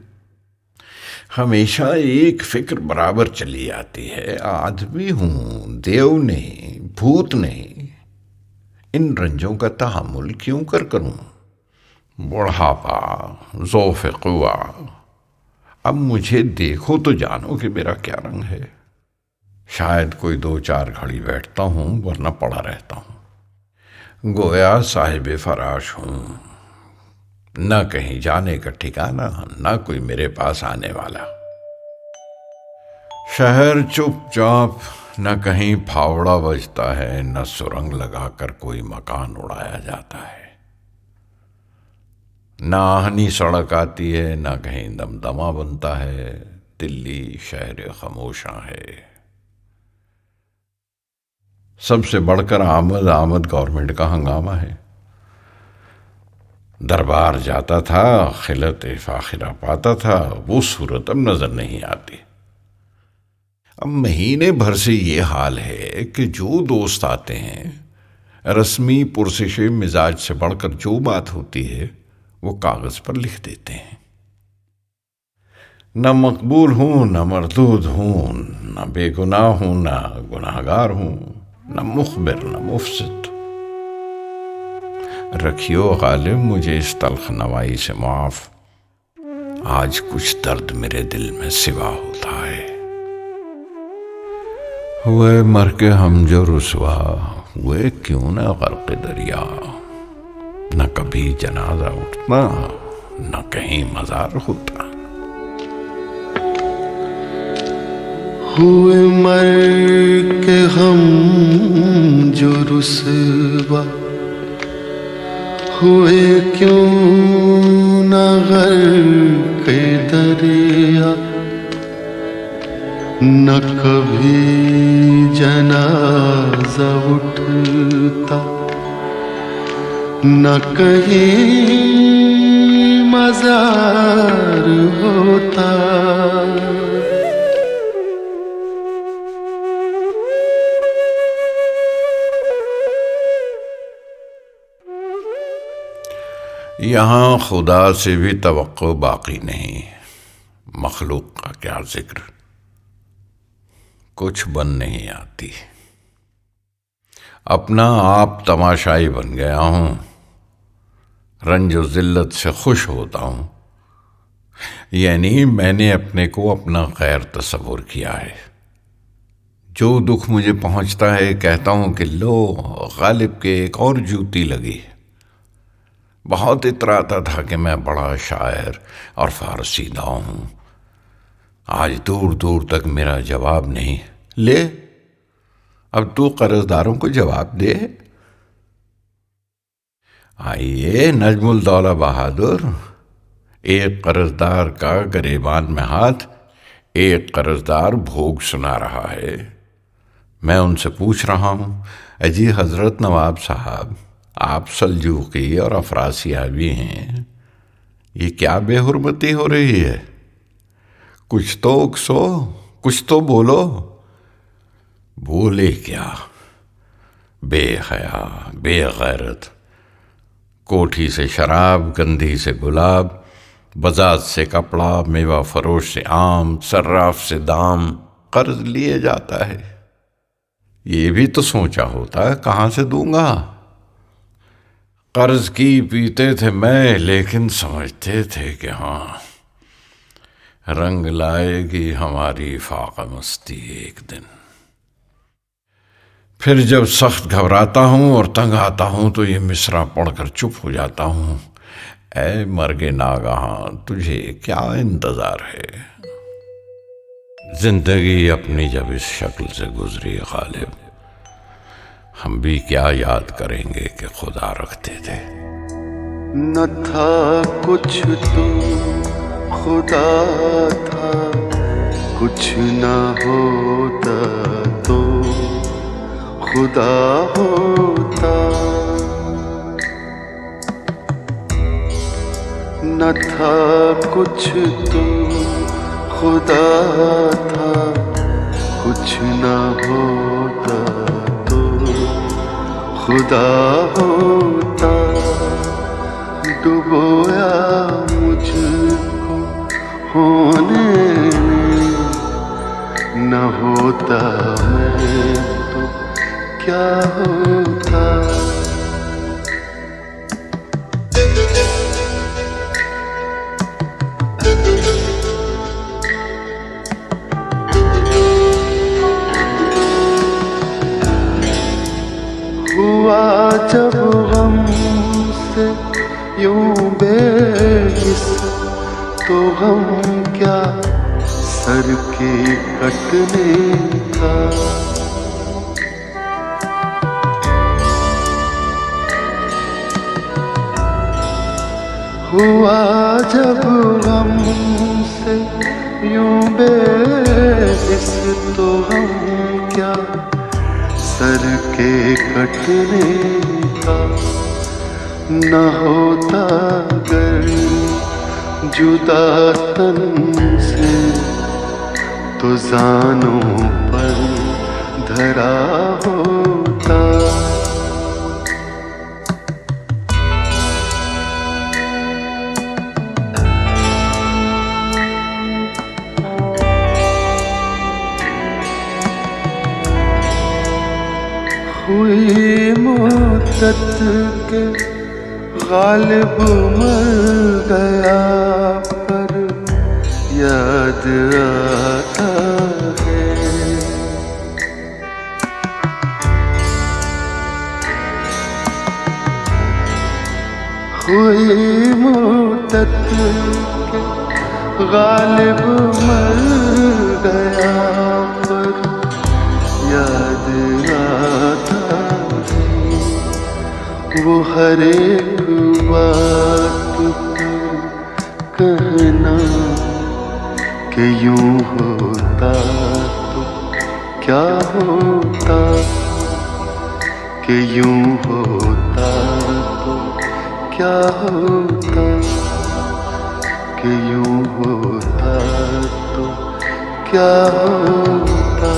हमेशा एक फिक्र बराबर चली आती है, आदमी हूं, देव नहीं, भूत नहीं, इन रंजों का तहम्मुल क्यों करूं। बुढ़ापा, ज़ौफ़ क़ुवा। अब मुझे देखो तो जानो कि मेरा क्या रंग है। शायद कोई 2-4 घड़ी बैठता हूं, वरना पड़ा रहता हूं। गोया साहिब फराश हूं, न कहीं जाने का ठिकाना, न कोई मेरे पास आने वाला। शहर चुपचाप, न कहीं फावड़ा बजता है, न सुरंग लगाकर कोई मकान उड़ाया जाता है। न आहनी सड़क आती है, न कहीं दमदमा बनता है। दिल्ली शहर खामोशा है। सबसे बढ़कर आमद गवर्नमेंट का हंगामा है। दरबार जाता था, खिलत फाखिरा पाता था, वो सूरत अब नजर नहीं आती। अब महीने भर से ये हाल है कि जो दोस्त आते हैं, रस्मी पुरसिश मिजाज से बढ़कर जो बात होती है वो कागज पर लिख देते हैं। न मकबूल हूं, न मरदूद हूं, न बेगुनाह हूं, न गुनाहगार हूं, न मुखबिर, न मुफसिद। रखियो गालिब मुझे इस तल्ख नवाई से माफ। आज कुछ दर्द मेरे दिल में सिवा होता है। हुए मर के हम जो रुसवा हुए, क्यों ना गर्क दरिया। न कभी जनाजा उठता, न कहीं मजार होता। हुए मर के हम जो रुसवा हुए, क्यों न गर्क दरिया। न कभी जनाजा उठता, न कहीं मजार होता। यहां खुदा से भी तवक्को बाकी नहीं। मखलूक का क्या जिक्र, कुछ बन नहीं आती। अपना आप तमाशाई बन गया हूं। रंज और जिल्लत से खुश होता हूं, यानी मैंने अपने को अपना गैर तस्वुर किया है। जो दुख मुझे पहुंचता है कहता हूं कि लो गालिब के एक और जूती लगी। बहुत इतराता था कि मैं बड़ा शायर और फारसी दाव हूं। आज दूर दूर तक मेरा जवाब नहीं। ले अब तू कर्जदारों को जवाब दे। आइए नजमुल दौला बहादुर। एक कर्जदार का गरेबान में हाथ, एक कर्जदार भोग सुना रहा है। मैं उनसे पूछ रहा हूं, अजी हजरत नवाब साहब, आप सल्जूकी और अफरासियाबी हैं, ये क्या बेहुरमती हो रही है? कुछ तो उकसो, कुछ तो बोलो। बोले क्या? बेहया, बेगैरत। कोठी से शराब, गंधी से गुलाब, बजाज से कपड़ा, मेवा फरोश से आम, सर्राफ से दाम कर्ज लिए जाता है। ये भी तो सोचा होता है कहाँ से दूंगा। कर्ज की पीते थे मैं, लेकिन समझते थे कि हाँ, रंग लाएगी हमारी फाका मस्ती एक दिन। फिर जब सख्त घबराता हूं और तंग आता हूं तो ये मिसरा पढ़कर चुप हो जाता हूं। ऐ मर्गे नागहां, तुझे क्या इंतजार है। जिंदगी अपनी जब इस शक्ल से गुजरी गालिब, हम भी क्या याद करेंगे कि खुदा रखते थे। न था कुछ तो खुदा था, कुछ न होता तो खुदा होता। न था कुछ तो खुदा था, कुछ न होता तो खुदा होता। डुबोया मुझको होने में, न होता मैं तो क्या होता। हुआ जब गम से यूं बेहिस, तो गम क्या सर के कटने का। हुआ जब गम से यूं बेहिस, तो गम क्या सर के कटने का। न होता गर जुदा तन से, तो जानों पर धरा होता। हुई मुद्दत के गालिब मर गया, पर याद आता है। हुई मुद्दत के गालिब मर गया, पर याद आता है। वो हर एक बात पर कहना कि यूं होता तो क्या होता, कि यूं होता तो क्या होता, कि यूं होता तो क्या होता।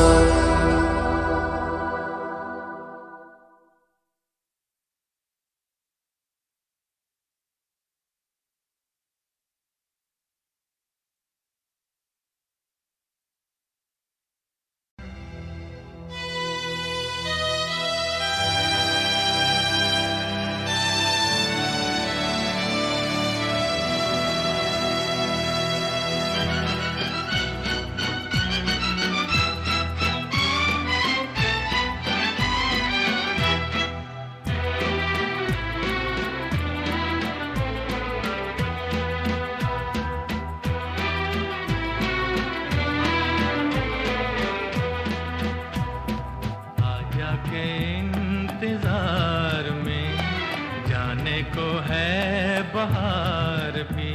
बहार भी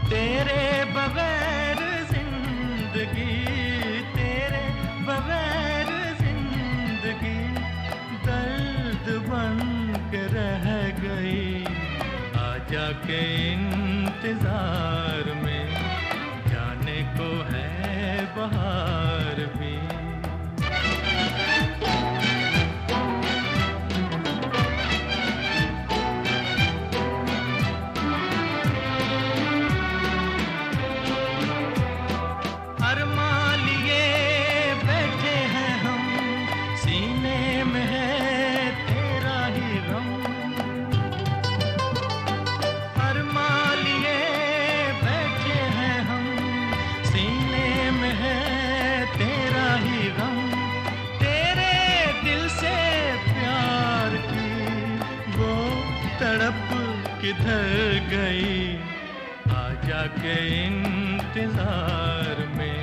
तेरे बगैर जिंदगी, तेरे बगैर जिंदगी दर्द बन के रह गई। आजा के इंतजार में जाने को है बहार भी। तड़प किधर गई, आजा के इंतजार में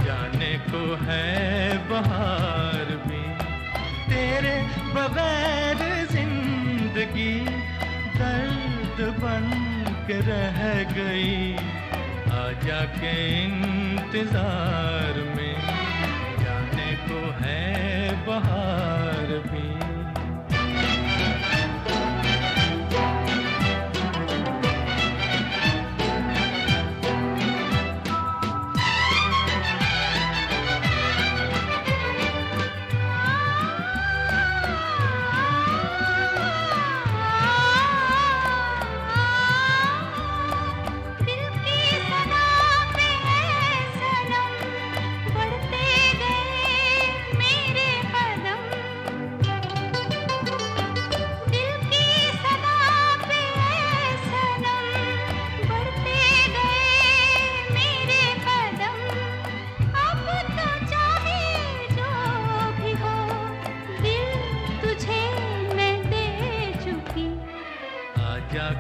जाने को है बहार भी। तेरे बगैर जिंदगी दर्द बन के रह गई, आजा के इंतजार में जाने को है बहार भी।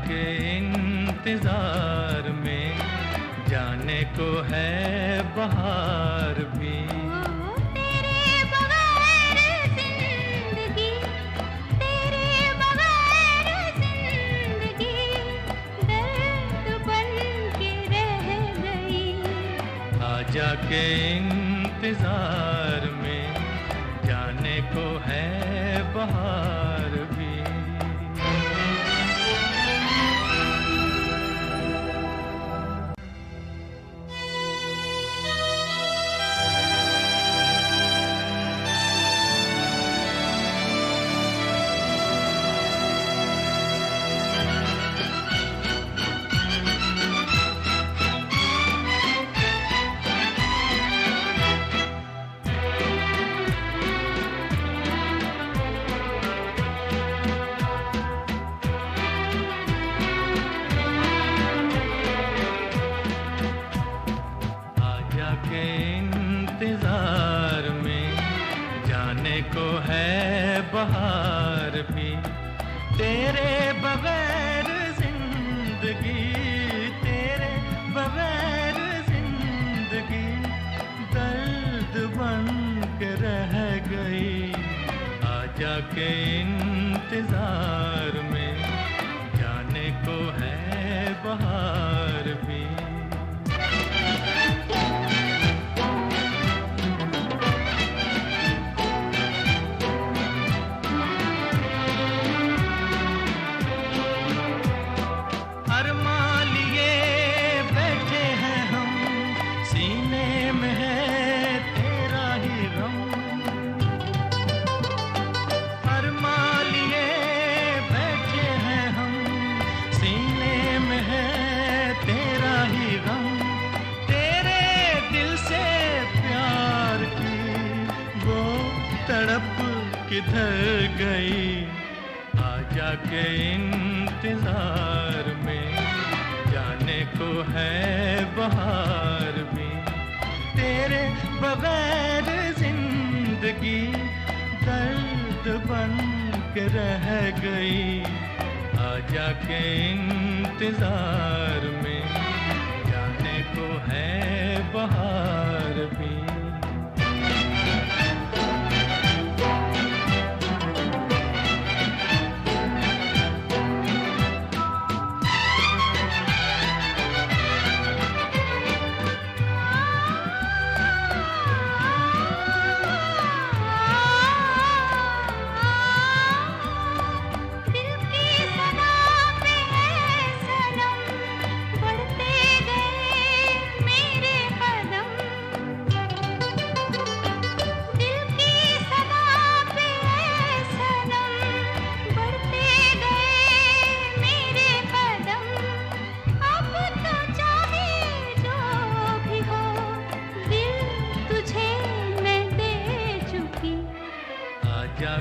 के इंतजार में जाने को है बहार भी। तेरे बगैर जिंदगी, तेरे बगैर जिंदगी दर्द बन के रह गई, आजा के इंतजार में जाने को है बहार भी। के इंतजार में जाने को है बहार भी। तेरे बगैर जिंदगी, तेरे बगैर जिंदगी दर्द बन के रह गई, आजा के इंतजार में जाने को है बहार भी। तड़प किधर गई, आजा के इंतजार में जाने को है बहार भी। तेरे बगैर जिंदगी दर्द बन के रह गई, आजा के इंतजार में जाने को है बहार भी।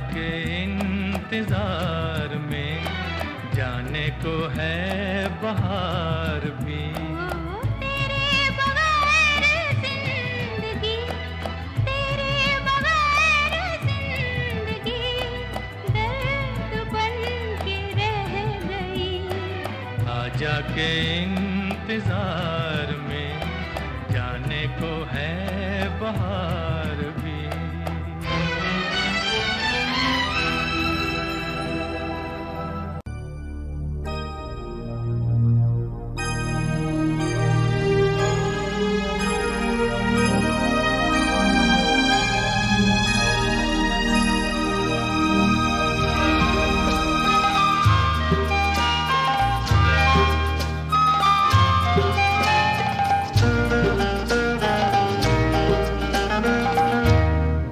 के इंतजार में जाने को है बहार भी। तेरे बगैर जिंदगी, तेरे बगैर जिंदगी दर्द बन के रह जाके इंतजार में जाने को है बाहर भी।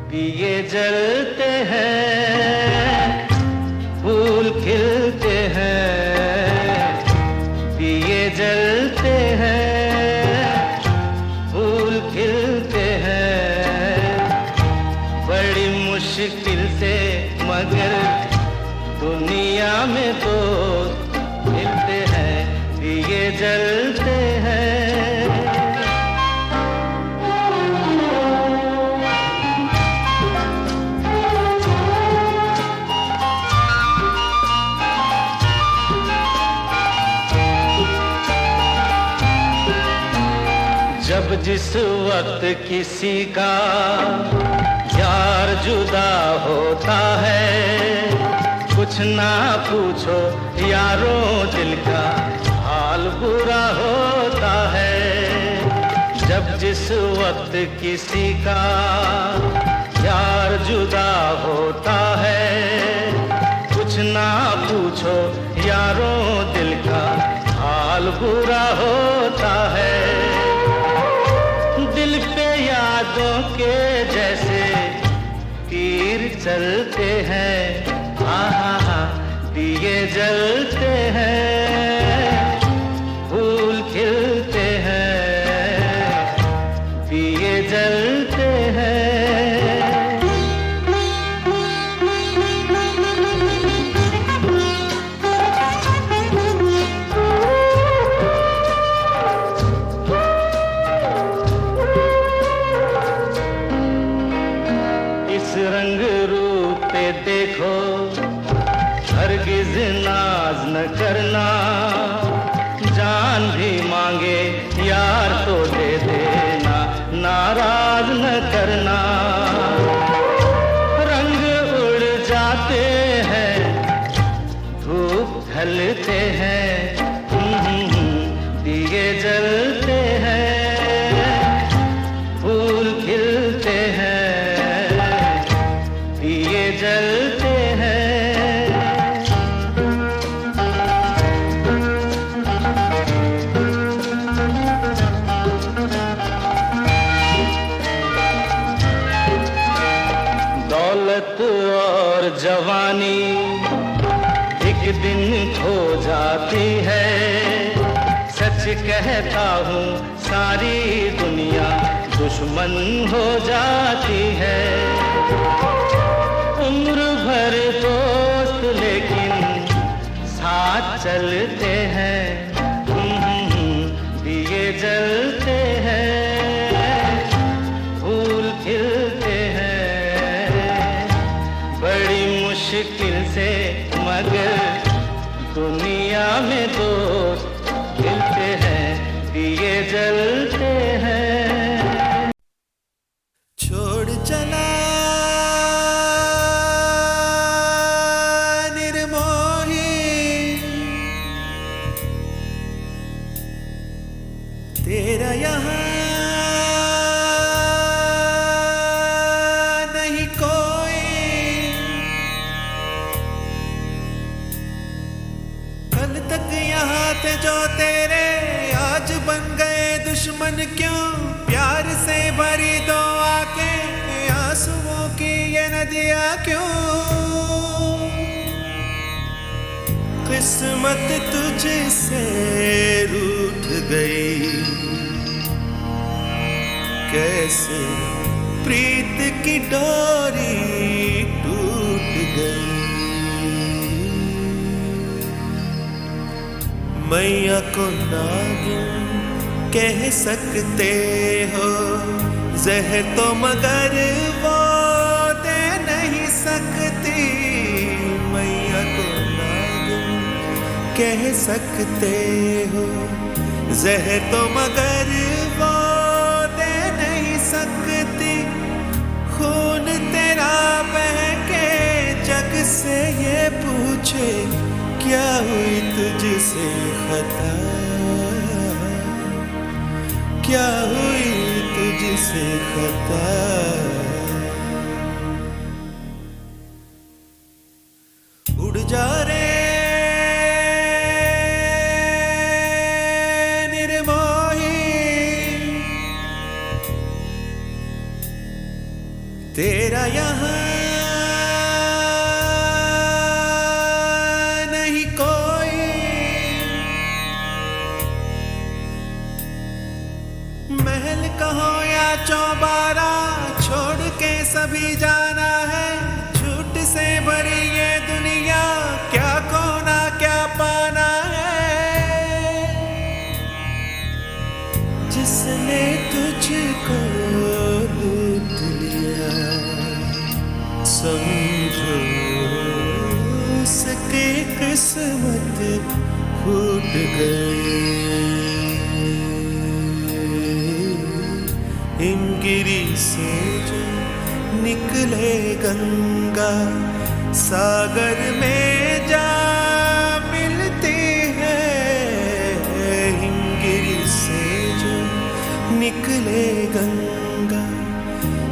दिए जलते हैं, फूल खिलते हैं, दिए जलते हैं, फूल खिलते हैं, बड़ी मुश्किल से मगर दुनिया में दोस्त मिलते हैं, दिए जलते हैं। जब जिस वक्त किसी का यार जुदा होता है, कुछ ना पूछो यारों दिल का हाल बुरा होता है। जब जिस वक्त किसी का यार जुदा होता है, कुछ ना पूछो यारों दिल का हाल बुरा होता है। दिल पे यादों के जैसे तीर चलते हैं, आहा दिए जलते हैं, फूल खिलते हैं, दिए जलते हैं। रंग रूप पे देखो, हरगिज नाज न करना, जान भी मांगे यार तो दे देना, नाराज न करना। रंग उड़ जाते हैं, धूप ढलते हैं, दिए जलते हैं, फूल खिलते हैं, दिए जलते हैं। दौलत और जवानी एक दिन खो जाती है, सच कहता हूँ सारी दुनिया दुश्मन हो जाती है। उम्र भर दोस्त लेकिन साथ चलते हैं, दिए जलते हैं, फूल खिलते हैं, बड़ी मुश्किल से मगर दुनिया में दोस्त मिलते हैं, दिए जलते हैं। छोड़ चला तेरा यहाँ नहीं कोई, कल तक यहाँ थे जो तेरे आज बन गए दुश्मन। क्यों प्यार से भरी दो आके आंसुओं की ये नदियाँ क्यों? किस्मत तुझसे रूठ गई, कैसे प्रीत की डोरी टूट गई। मैया को नागिन कह सकते हो, जहर तो मगर वो दे नहीं सकती। मैया को नागिन कह सकते हो, जहर तो मगर वो दे नहीं सकती। खून तेरा बह के जग से ये पूछे, क्या हुई तुझसे खता, क्या हुई तुझसे खता। उड़ जा रे निर्मोही, तेरा यहाँ नहीं कोई। महल कहो या चौबारा, छोड़ के सभी जाना है। झूठ से भरी ये दुनिया, क्या खोना क्या पाना है। जिसने तुझको लूट लिया, समझो उसकी किस्मत फूट गई। हिमगिरी से जो निकले गंगा, सागर में जा मिलती है। हिमगिरी से जो निकले गंगा,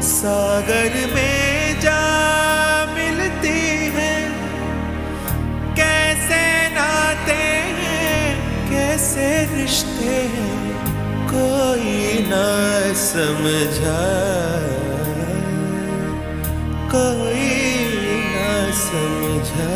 सागर में जा मिलती है। कैसे नाते हैं, कैसे रिश्ते हैं, कोई ना समझा, कोई ना समझा।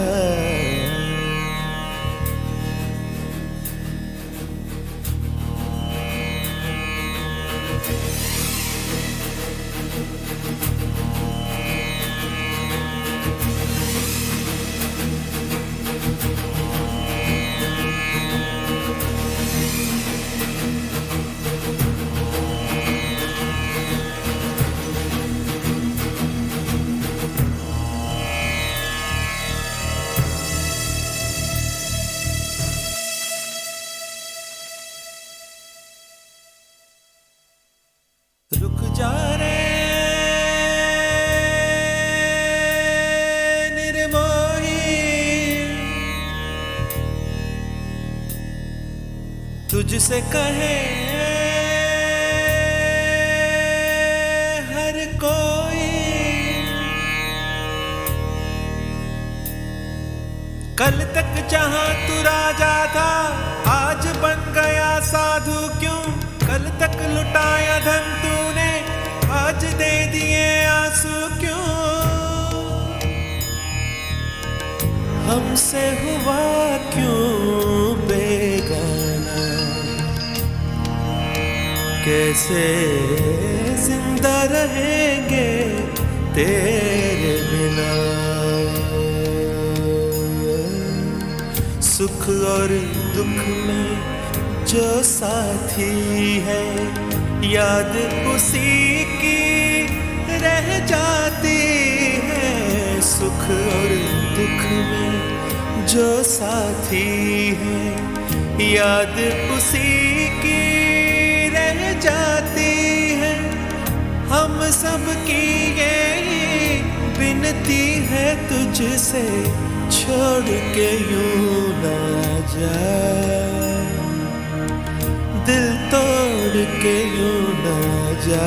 रुक जा रे निर्मोही, तुझसे कहे हर कोई। कल तक जहां तू राजा था, आज बन गया साधु क्यों। कल तक लुटाया धन तूने, आज दे दिए आंसू क्यों। हमसे हुआ क्यों बेगाना, कैसे जिंदा रहेंगे तेरे बिना। सुख और दुख में जो साथी है, याद उसी की रह जाती है। सुख और दुख में जो साथी है, याद उसी की रह जाती है। हम सब की ये विनती है तुझसे, छोड़ के यूं ना जा, दिल तोड़ के यूं ना जा।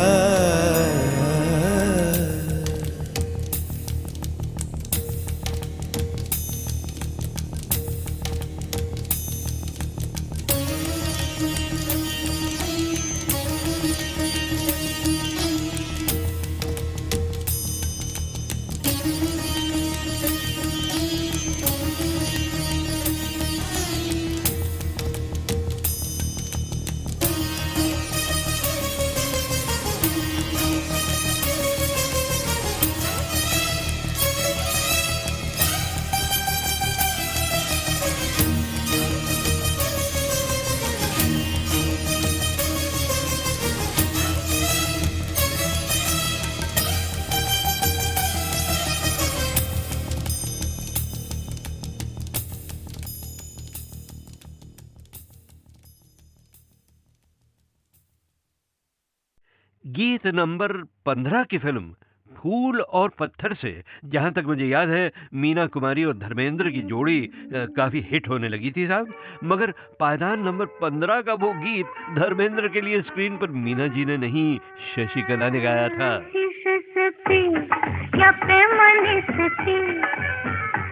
गीत नंबर 15 की फिल्म फूल और पत्थर से, जहां तक मुझे याद है, मीना कुमारी और धर्मेंद्र की जोड़ी काफी हिट होने लगी थी साहब। मगर पायदान नंबर 15 का वो गीत धर्मेंद्र के लिए स्क्रीन पर मीना जी ने नहीं, शशिकला ने गाया था। या पैमाने से थी,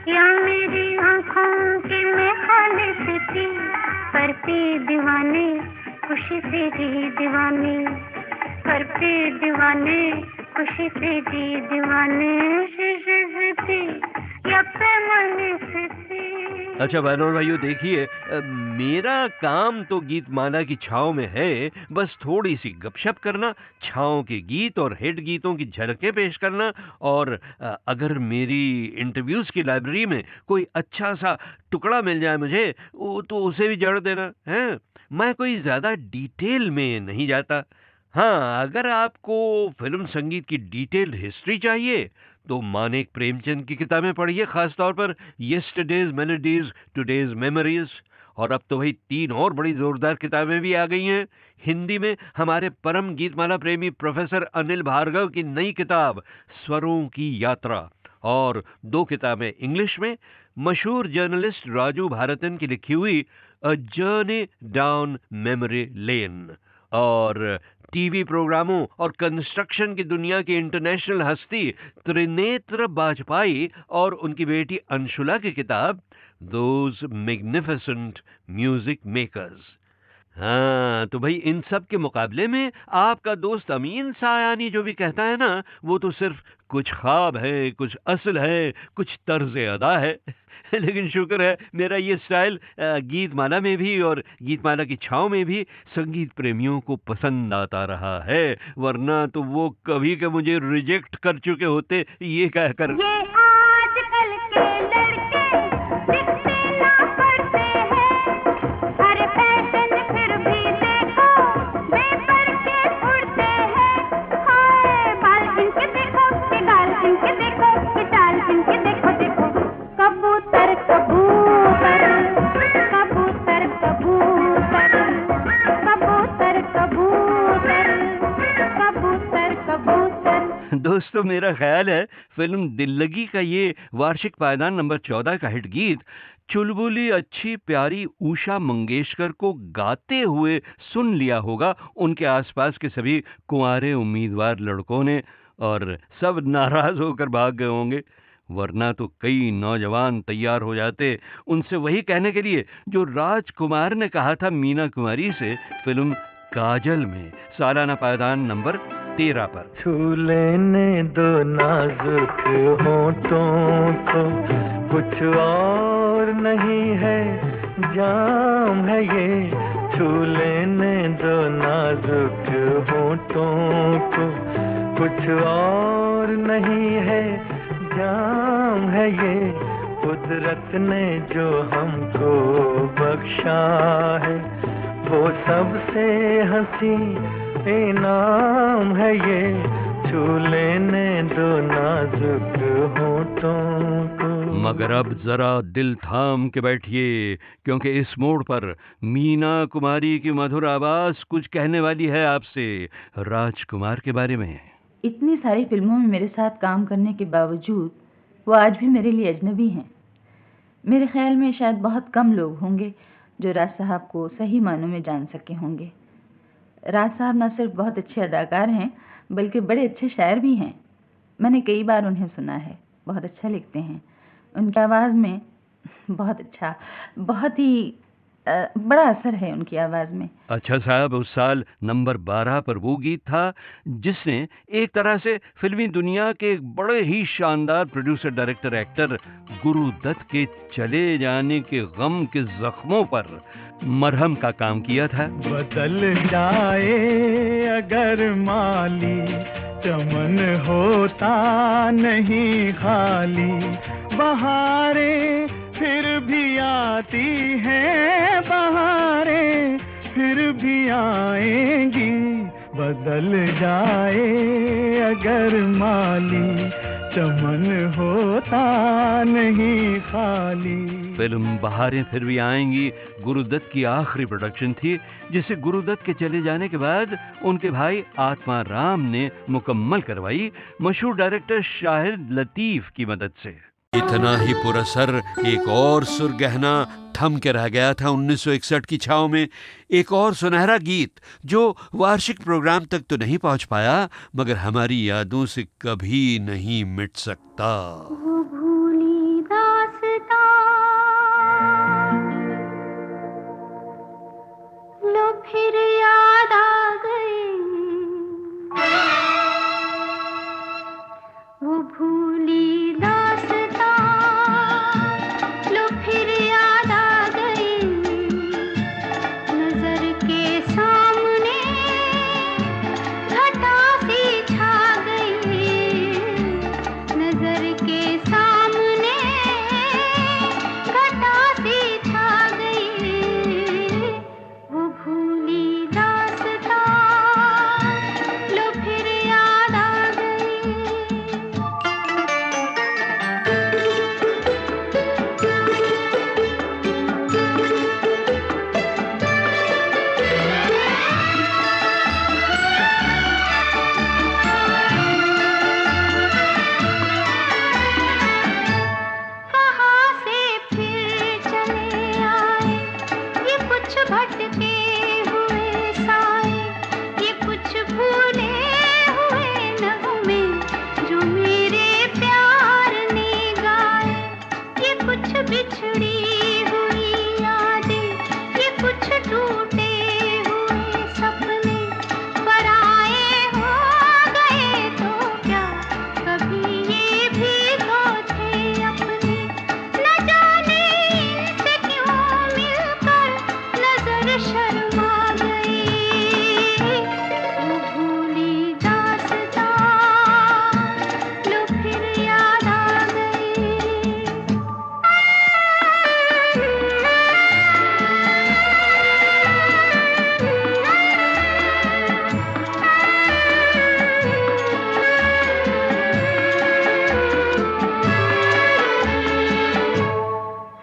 या मेरी आँखों के मेखाने से थी, करते दीवाने खुशी से जी दीवाने, करते दीवाने खुशी से जी दीवाने, शीशे से थी या पैमाने से थी। अच्छा बहनों और भाइयों, देखिए, मेरा काम तो गीत माला की छाँव में है, बस थोड़ी सी गपशप करना, छाँव के गीत और हिट गीतों की झलकें पेश करना, और अगर मेरी इंटरव्यूज की लाइब्रेरी में कोई अच्छा सा टुकड़ा मिल जाए मुझे, तो उसे भी जड़ देना है। मैं कोई ज़्यादा डिटेल में नहीं जाता। हाँ, अगर आपको फिल्म संगीत की डिटेल्ड हिस्ट्री चाहिए तो मानेक प्रेमचंद की किताबें पढ़िए, खास तौर पर यस्टरडेज मेलोडीज टुडेज मेमोरीज। और अब तो भाई 3 और बड़ी जोरदार किताबें भी आ गई हैं। हिंदी में हमारे परम गीतमाला प्रेमी प्रोफेसर अनिल भार्गव की नई किताब स्वरों की यात्रा, और 2 किताबें इंग्लिश में मशहूर जर्नलिस्ट राजू भारतन की लिखी हुई a journey down memory lane, और टीवी प्रोग्रामों और कंस्ट्रक्शन की दुनिया की इंटरनेशनल हस्ती त्रिनेत्र बाजपेयी और उनकी बेटी अंशुला की किताब दोज मैग्निफिसेंट म्यूजिक मेकर्स। हाँ, तो भाई इन सब के मुकाबले में आपका दोस्त अमीन सायानी जो भी कहता है ना, वो तो सिर्फ कुछ ख्वाब है, कुछ असल है, कुछ तर्ज अदा है। लेकिन शुक्र है मेरा ये स्टाइल गीतमाला में भी और गीतमाला की छाँव में भी संगीत प्रेमियों को पसंद आता रहा है, वरना तो वो कभी के मुझे रिजेक्ट कर चुके होते ये कहकर। ये आजकल के लड़के दिखते ना पड़ते हैं, हर फैशन फिर भी देखो बेपर के उड़ते हैं। हाय बाल इनके देखो, के गाल इनके देखो, के चाल इनके देखो, देखो कबूतर कबूतर कबूतर कबूतर कबूतर कबूतर कबूतर कबूतर। दोस्तों, मेरा ख्याल है फिल्म दिल लगी का ये वार्षिक पायदान नंबर 14 का हिट गीत चुलबुली अच्छी प्यारी उषा मंगेशकर को गाते हुए सुन लिया होगा उनके आसपास के सभी कुंवारे उम्मीदवार लड़कों ने, और सब नाराज होकर भाग गए होंगे, वरना तो कई नौजवान तैयार हो जाते उनसे वही कहने के लिए जो राजकुमार ने कहा था मीना कुमारी से फिल्म काजल में सालाना पायदान नंबर 13 पर। छू लेने दो नाजुक होठों को, कुछ और नहीं है जाम है ये, छू लेने दो नाजुक होठों को, कुछ और नहीं है जाम है ये, कुदरत ने जो हमको बख्शा है वो सबसे हंसी इनाम है ये, छू लेने दो नाजुक होठों को। मगर अब जरा दिल थाम के बैठिए, क्योंकि इस मोड़ पर मीना कुमारी की मधुर आवाज कुछ कहने वाली है आपसे राजकुमार के बारे में। इतनी सारी फिल्मों में मेरे साथ काम करने के बावजूद वो आज भी मेरे लिए अजनबी हैं। मेरे ख्याल में शायद बहुत कम लोग होंगे जो राज साहब को सही मानों में जान सके होंगे। राज साहब न सिर्फ बहुत अच्छे अदाकार हैं बल्कि बड़े अच्छे शायर भी हैं। मैंने कई बार उन्हें सुना है, बहुत अच्छा लिखते हैं। उनकी आवाज़ में बहुत ही बड़ा असर है उनकी आवाज़ में। अच्छा साहब, उस साल नंबर 12 पर वो गीत था जिसने एक तरह से फिल्मी दुनिया के एक बड़े ही शानदार producer director actor Guru Dutt के चले जाने के गम के जख्मों पर मरहम का काम किया था। बदल जाए अगर माली, चमन होता नहीं खाली, बहारें फिर भी आती हैं, बहारें फिर भी आएंगी। बदल जाए अगर माली, चमन होता नहीं खाली। फिल्म बहारें फिर भी आएंगी गुरुदत्त की आखिरी प्रोडक्शन थी, जिसे गुरुदत्त के चले जाने के बाद उनके भाई आत्मा राम ने मुकम्मल करवाई, मशहूर डायरेक्टर शाहिद लतीफ की मदद से। इतना ही पुरअसर एक और सुरगहना थम के रह गया था 1961 की छाव में, एक और सुनहरा गीत जो वार्षिक प्रोग्राम तक तो नहीं पहुंच पाया मगर हमारी यादों से कभी नहीं मिट सकता। वो भूली दास्तां लो फिर याद आ गई, वो भूली दास्तां लो फिर याद आ गई, नजर के सामने घटा सी छा गई, नजर के सामने घटा सी छा गई, वो भूली दास्तां लो फिर याद आ गई। कहाँ से फिर चले आए ये कुछ भटके हुए साए, ये कुछ भूले हुए नगमे जो मेरे प्यार ने गाए, ये कुछ बिछड़ी हुई यादें, ये कुछ टूटे हुए सपने, पराए हो गए तो क्या कभी ये भी तो थे अपने, न जाने इनसे क्यों मिलकर नजर शर्मा गई, वो भूली दास्तां लो फिर याद आ गई।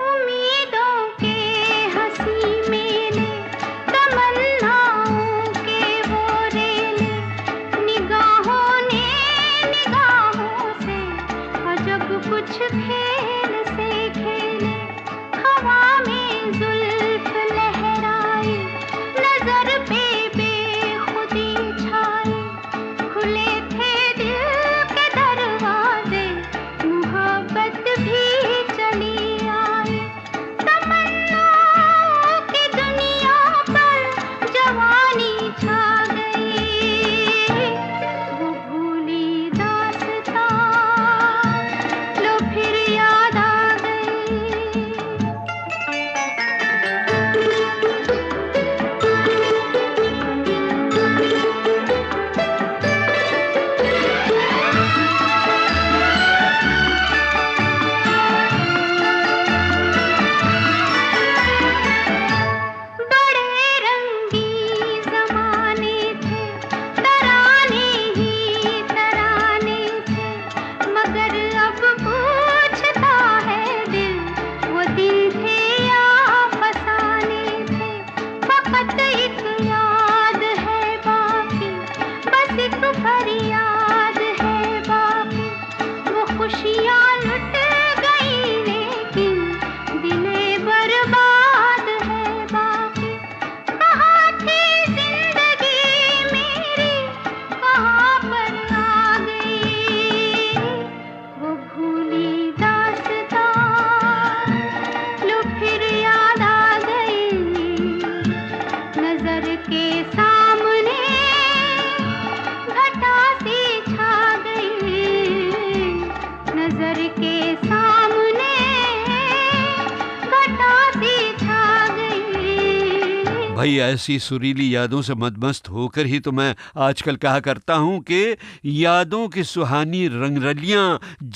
उम्मीदों के हंसी मेले, तमन्नाओं के वो रेले, निगाहों ने निगाहों से अजब कुछ खेल से खेले, हवा में जुल्फ लहराई, नजर पे बेखुदी छाई, खुले थे दिल के दरवाजे, मोहब्बत भी चली आई, तमन्नाओं की दुनिया पर जवानी छा गई, वो भूली दास्तां लो फिर याद आ गई। बड़े रंगी ज़माने थे, तराने ही तराने थे, मगर अब पूछता है दिल, वो दिन थे या फसाने थे, फकत एक याद है बाकी, बस एक फरियाद है बाकी, वो खुशियाँ लुट गई लेकिन दिले बर्बाद है बाकी, कहाँ थी जिंदगी मेरी कहाँ पर आ गई, वो भूली दास्तां लो फिर याद आ गई, नजर के सामने घटा सी छा गई, नजर के सामने घटा सी छा गई। भाई ऐसी सुरीली यादों से मदमस्त होकर ही तो मैं आजकल कहा करता हूँ कि यादों की सुहानी रंगरलियां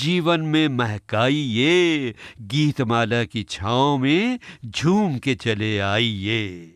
जीवन में महकाइए, गीतमाला की छाँव में झूम के चले आइए।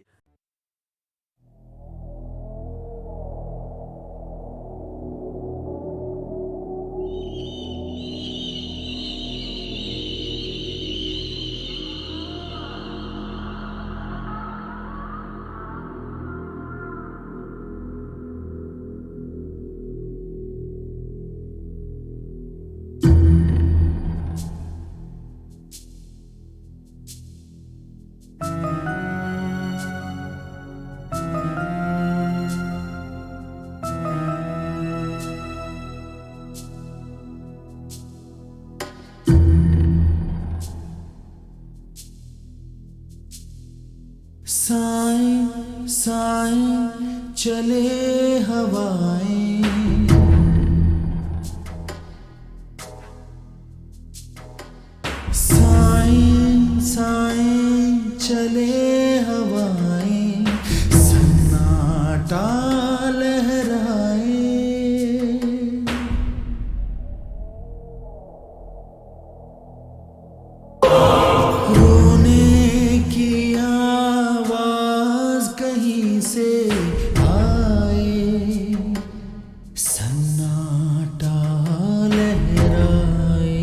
साएं साएं चले हवाएं, साएं साएं चले हवाएं, सन्नाटा लहराए। रोने की आवाज कहीं से आए, सन्नाटा लहराए।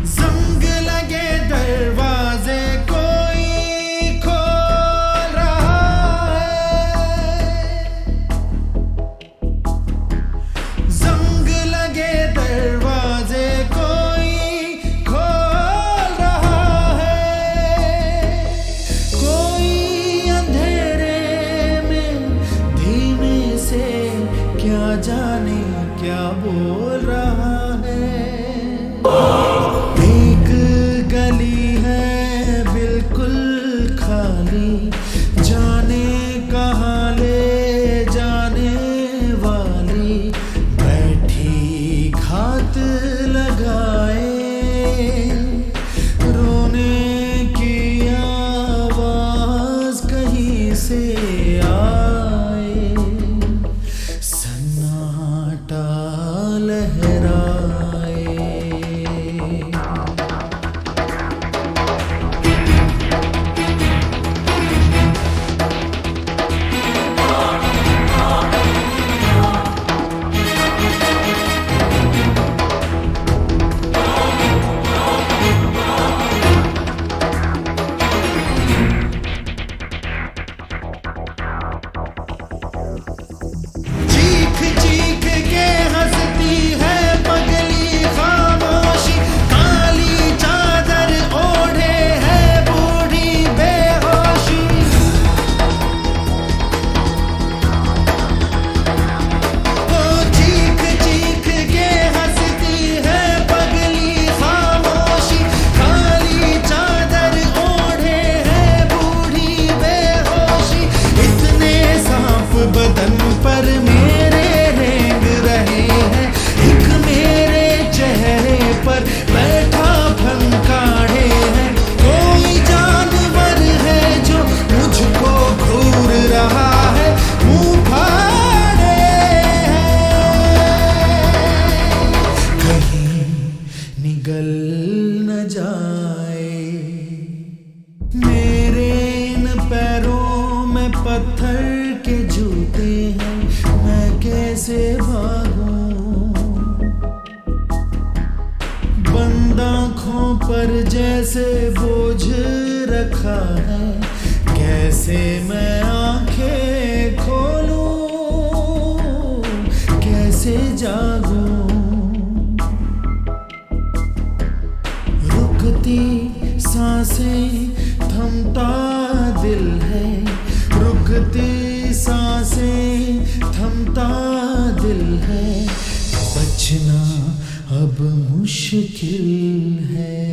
जंग लगे दरवाजे कोई खोल रहा है, जंग लगे दरवाजे कोई खोल रहा है। कोई अंधेरे में धीमे से क्या जाने क्या बोल रहा है। एक गली है बिल्कुल खाली, जाने कहाँ ले जाने वाली, बैठी घात लगाए। रोने की आवाज कहीं से आए, सन्नाटा लहराए। चीख चीख के हंसती है पगली खामोशी, काली चादर ओढ़े है बूढ़ी बेहोशी। ओ चीख चीख के हंसती है पगली खामोशी, काली चादर ओढ़े है बूढ़ी बेहोशी। इतने सांप बदन पर मेरे रेंग रहे हैं, एक मेरे चेहरे पर बैठा फंकाड़े हैं। कोई जानवर है जो मुझको घूर रहा है, मुंह फाड़े हैं, कहीं निगल न जाए। मेरे इन पैरों में पत्थर के जूते हैं, मैं कैसे भागूं। बंद आँखों पर जैसे बोझ रखा है, कैसे मैं आंखें खोलूं, कैसे जागूं। रुकती सांसें थमता दिल है, रुकती सांसें थमता दिल है, बचना अब मुश्किल है।